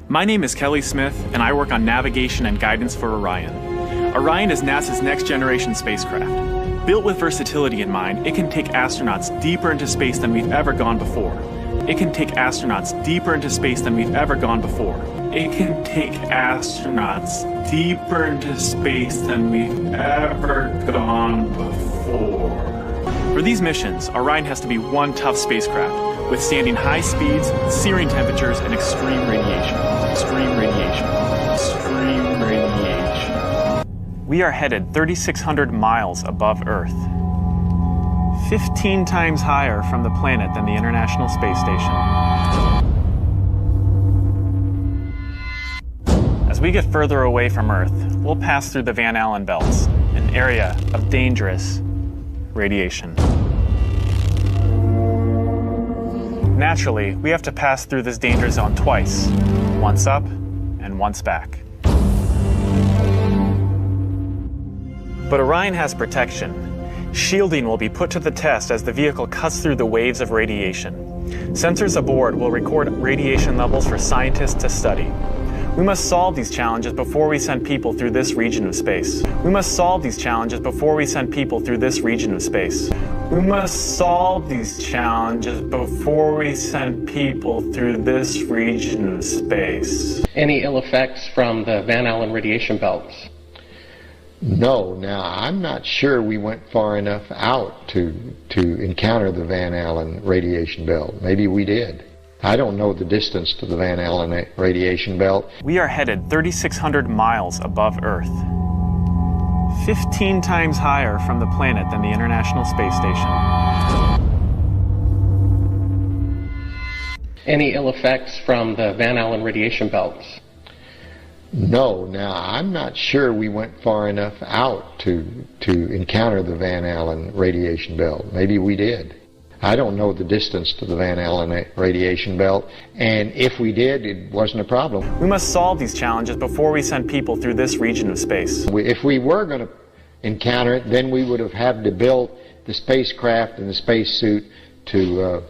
My name is Kelly Smith, and I work on navigation and guidance for Orion. Orion is NASA's next-generation spacecraft. Built with versatility in mind, it can take astronauts deeper into space than we've ever gone before. It can take astronauts deeper into space than we've ever gone before. It can take astronauts deeper into space than we've ever gone before. For these missions, Orion has to be one tough spacecraft, withstanding high speeds, searing temperatures, and extreme radiation. Extreme radiation. Extreme radiation. We are headed 3,600 miles above Earth. 15 times higher from the planet than the International Space Station. As we get further away from Earth, we'll pass through the Van Allen belts, an area of dangerous radiation. Naturally, we have to pass through this danger zone twice, once up and once back. But Orion has protection. Shielding will be put to the test as the vehicle cuts through the waves of radiation. Sensors aboard will record radiation levels for scientists to study. We must solve these challenges before we send people through this region of space. We must solve these challenges before we send people through this region of space. We must solve these challenges before we send people through this region of space. Any ill effects from the Van Allen radiation belts? No, now I'm not sure we went far enough out to encounter the Van Allen radiation belt. Maybe we did. I don't know the distance to the Van Allen radiation belt. We are headed 3,600 miles above Earth. 15 times higher from the planet than the International Space Station. Any ill effects from the Van Allen radiation belts? No, now I'm not sure we went far enough out to encounter the Van Allen radiation belt. Maybe we did. I don't know the distance to the Van Allen radiation belt, and if we did, it wasn't a problem. We must solve these challenges before we send people through this region of space. If we were going to encounter it, then we would have had to build the spacecraft and the spacesuit to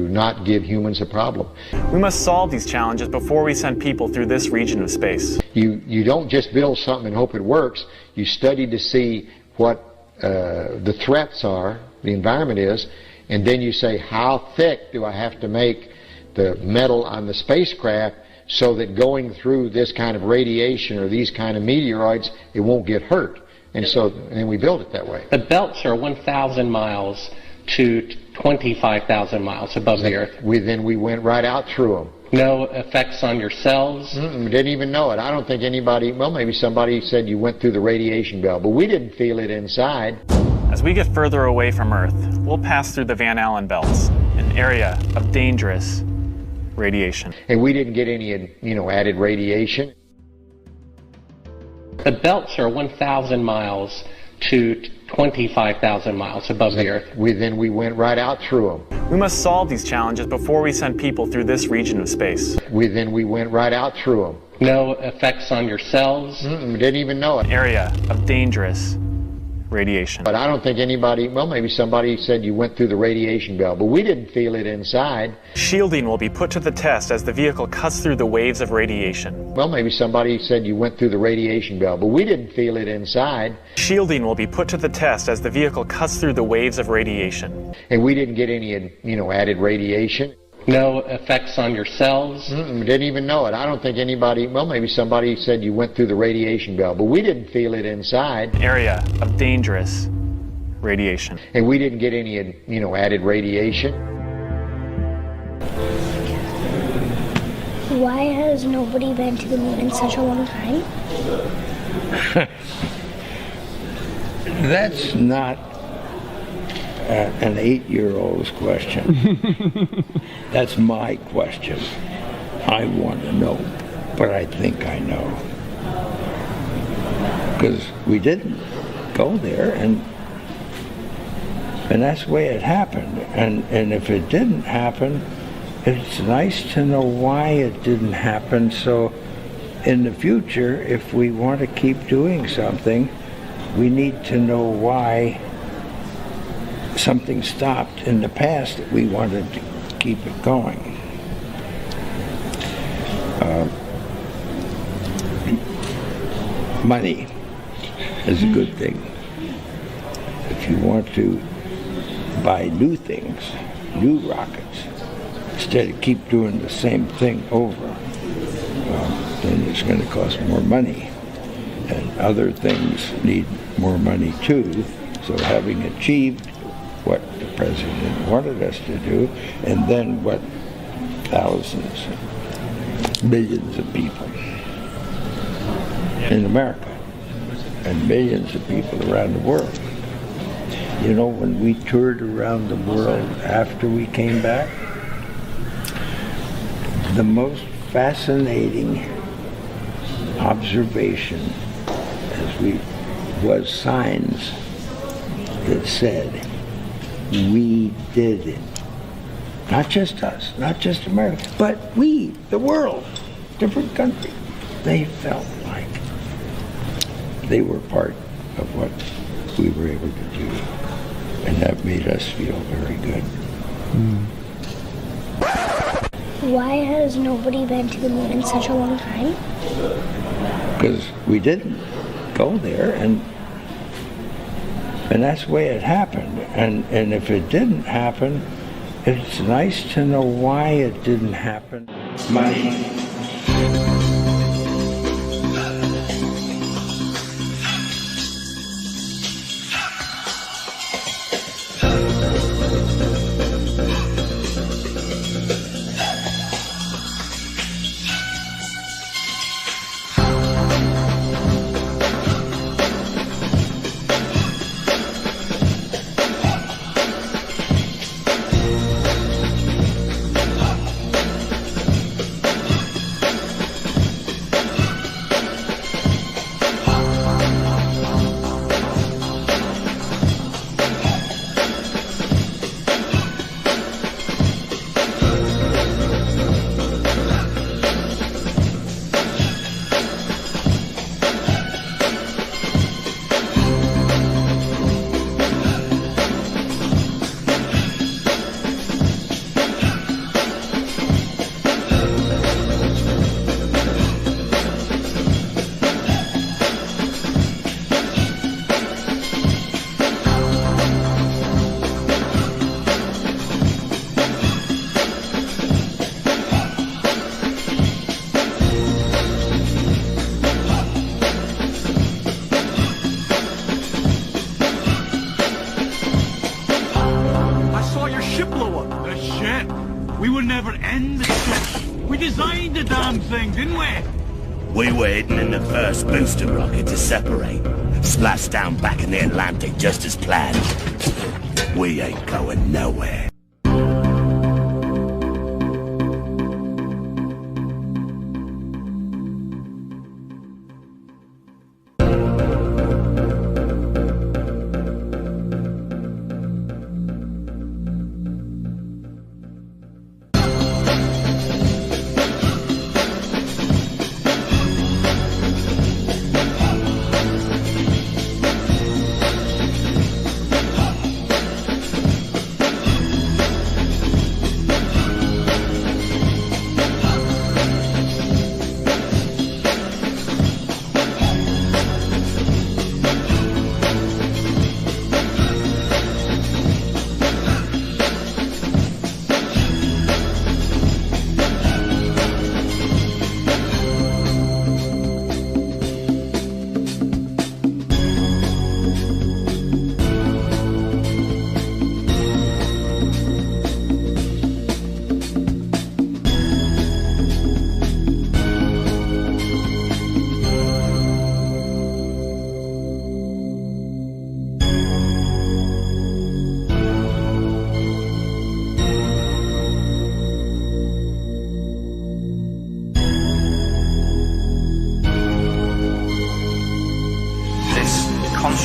not give humans a problem. We must solve these challenges before we send people through this region of space. You don't just build something and hope it works. You study to see what the threats are, the environment is, and then you say, how thick do I have to make the metal on the spacecraft so that going through this kind of radiation or these kind of meteoroids, it won't get hurt. And so then we build it that way. The belts are 1,000 miles to 25,000 miles above the Earth. Then we went right out through them. No effects on your cells? We didn't even know it. I don't think anybody, well, maybe somebody said you went through the radiation belt, but we didn't feel it inside. As we get further away from Earth, we'll pass through the Van Allen belts, an area of dangerous radiation. And we didn't get any, added radiation. The belts are 1,000 miles to 25,000 miles above the Earth. Then we went right out through them. We must solve these challenges before we send people through this region of space. Then we went right out through them. No effects on your cells? We didn't even know it. An area of dangerous radiation. But I don't think anybody, well, maybe somebody said you went through the radiation belt, but we didn't feel it inside. Shielding will be put to the test as the vehicle cuts through the waves of radiation. Well, maybe somebody said you went through the radiation belt, but we didn't feel it inside. Shielding will be put to the test as the vehicle cuts through the waves of radiation. And we didn't get any, added radiation. No effects on your cells? We didn't even know it. I don't think anybody, well, maybe somebody said you went through the radiation belt, but we didn't feel it inside. Area of dangerous radiation. And we didn't get any, added radiation. Why has nobody been to the moon in such a long time? That's not an 8-year-old's question. That's my question. I want to know, but I think I know. Because we didn't go there, and that's the way it happened. And if it didn't happen, it's nice to know why it didn't happen, so in the future, if we want to keep doing something, we need to know why something stopped in the past that we wanted to keep it going. Money is a good thing. If you want to buy new things, new rockets, instead of keep doing the same thing over, then it's going to cost more money. And other things need more money too. So having achieved what the president wanted us to do, and then what thousands, millions of people in America, and millions of people around the world. You know, when we toured around the world after we came back, the most fascinating observation was signs that said, we did it. Not just us, not just America, but we, the world, different countries. They felt like they were part of what we were able to do. And that made us feel very good. Why has nobody been to the moon in such a long time? Because we didn't go there, and that's the way it happened. And if it didn't happen, it's nice to know why it didn't happen. Money. We were hidden in the first booster rocket to separate. Splashed down back in the Atlantic just as planned. We ain't going nowhere.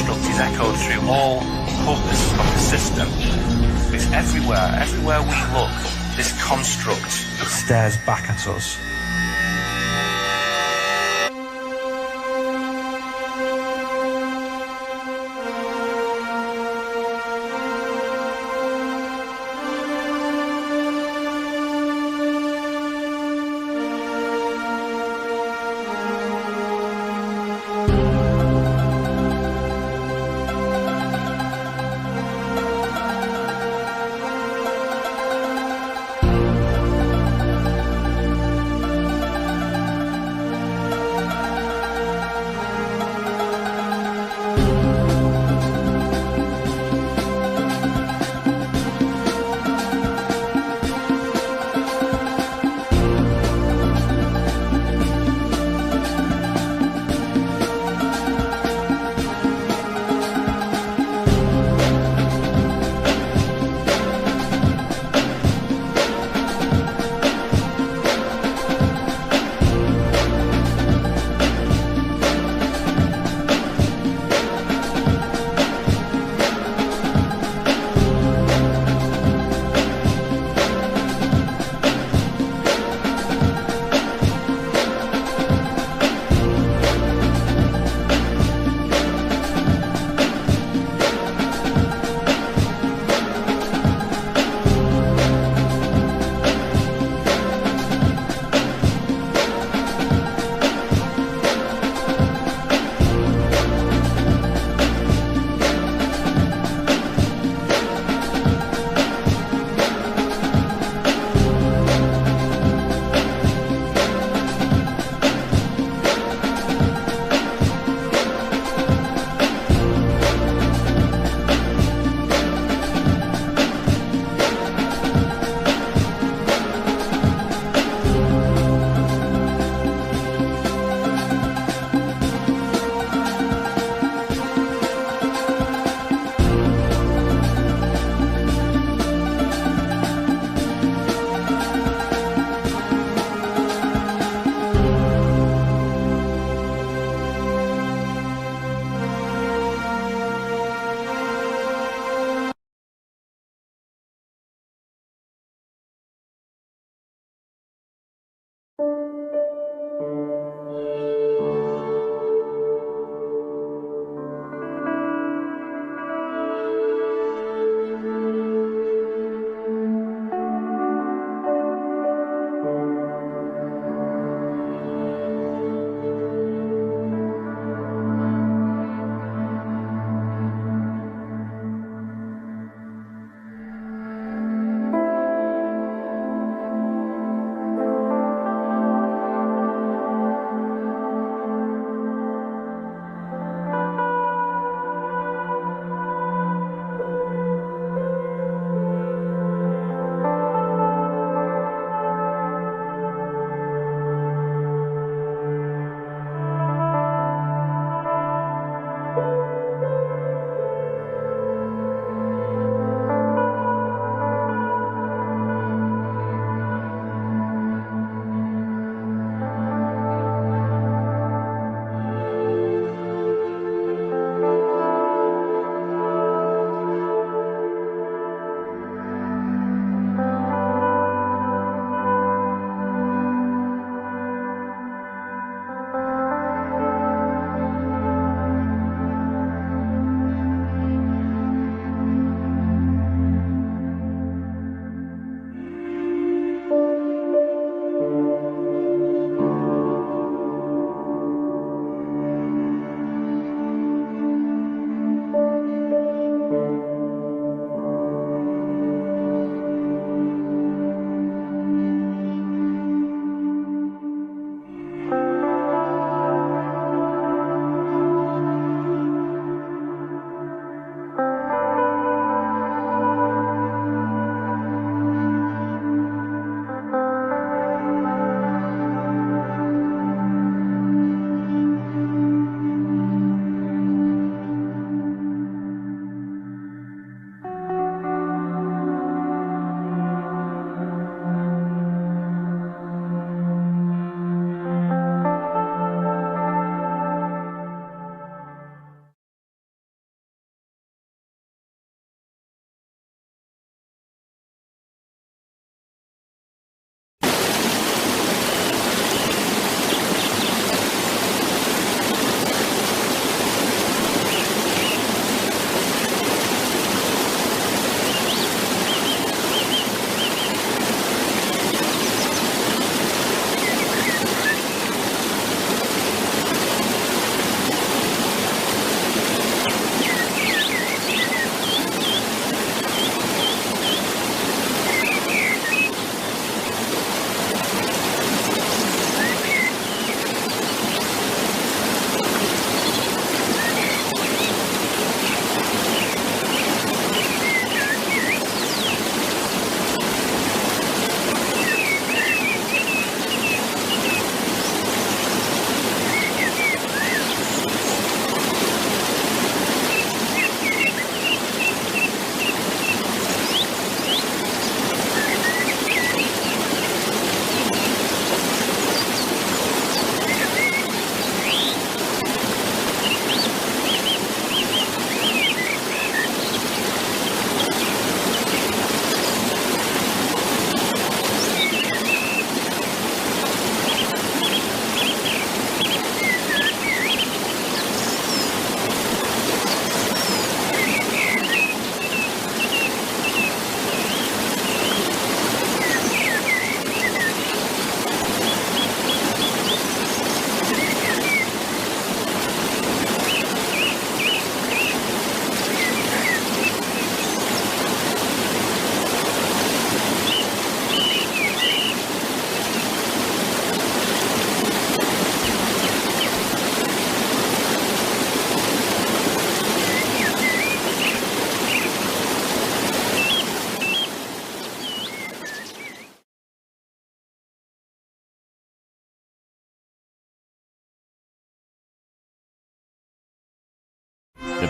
construct is echoed through all hubs of the system. It's everywhere. Everywhere we look, this construct stares back at us.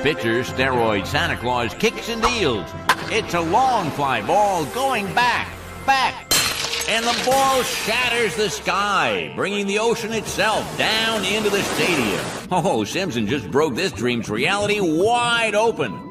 picture, steroid Santa Claus kicks and deals. It's a long fly ball going back, and the ball shatters the sky, bringing the ocean itself down into the stadium. Oh, Simpson just broke this dream's reality wide open.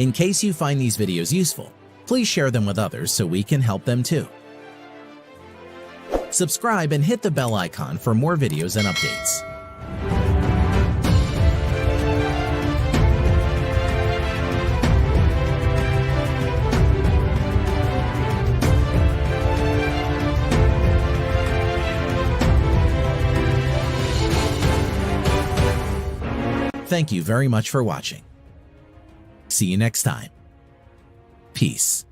In case you find these videos useful, please share them with others so we can help them too. Subscribe and hit the bell icon for more videos and updates. Thank you very much for watching. See you next time. Peace.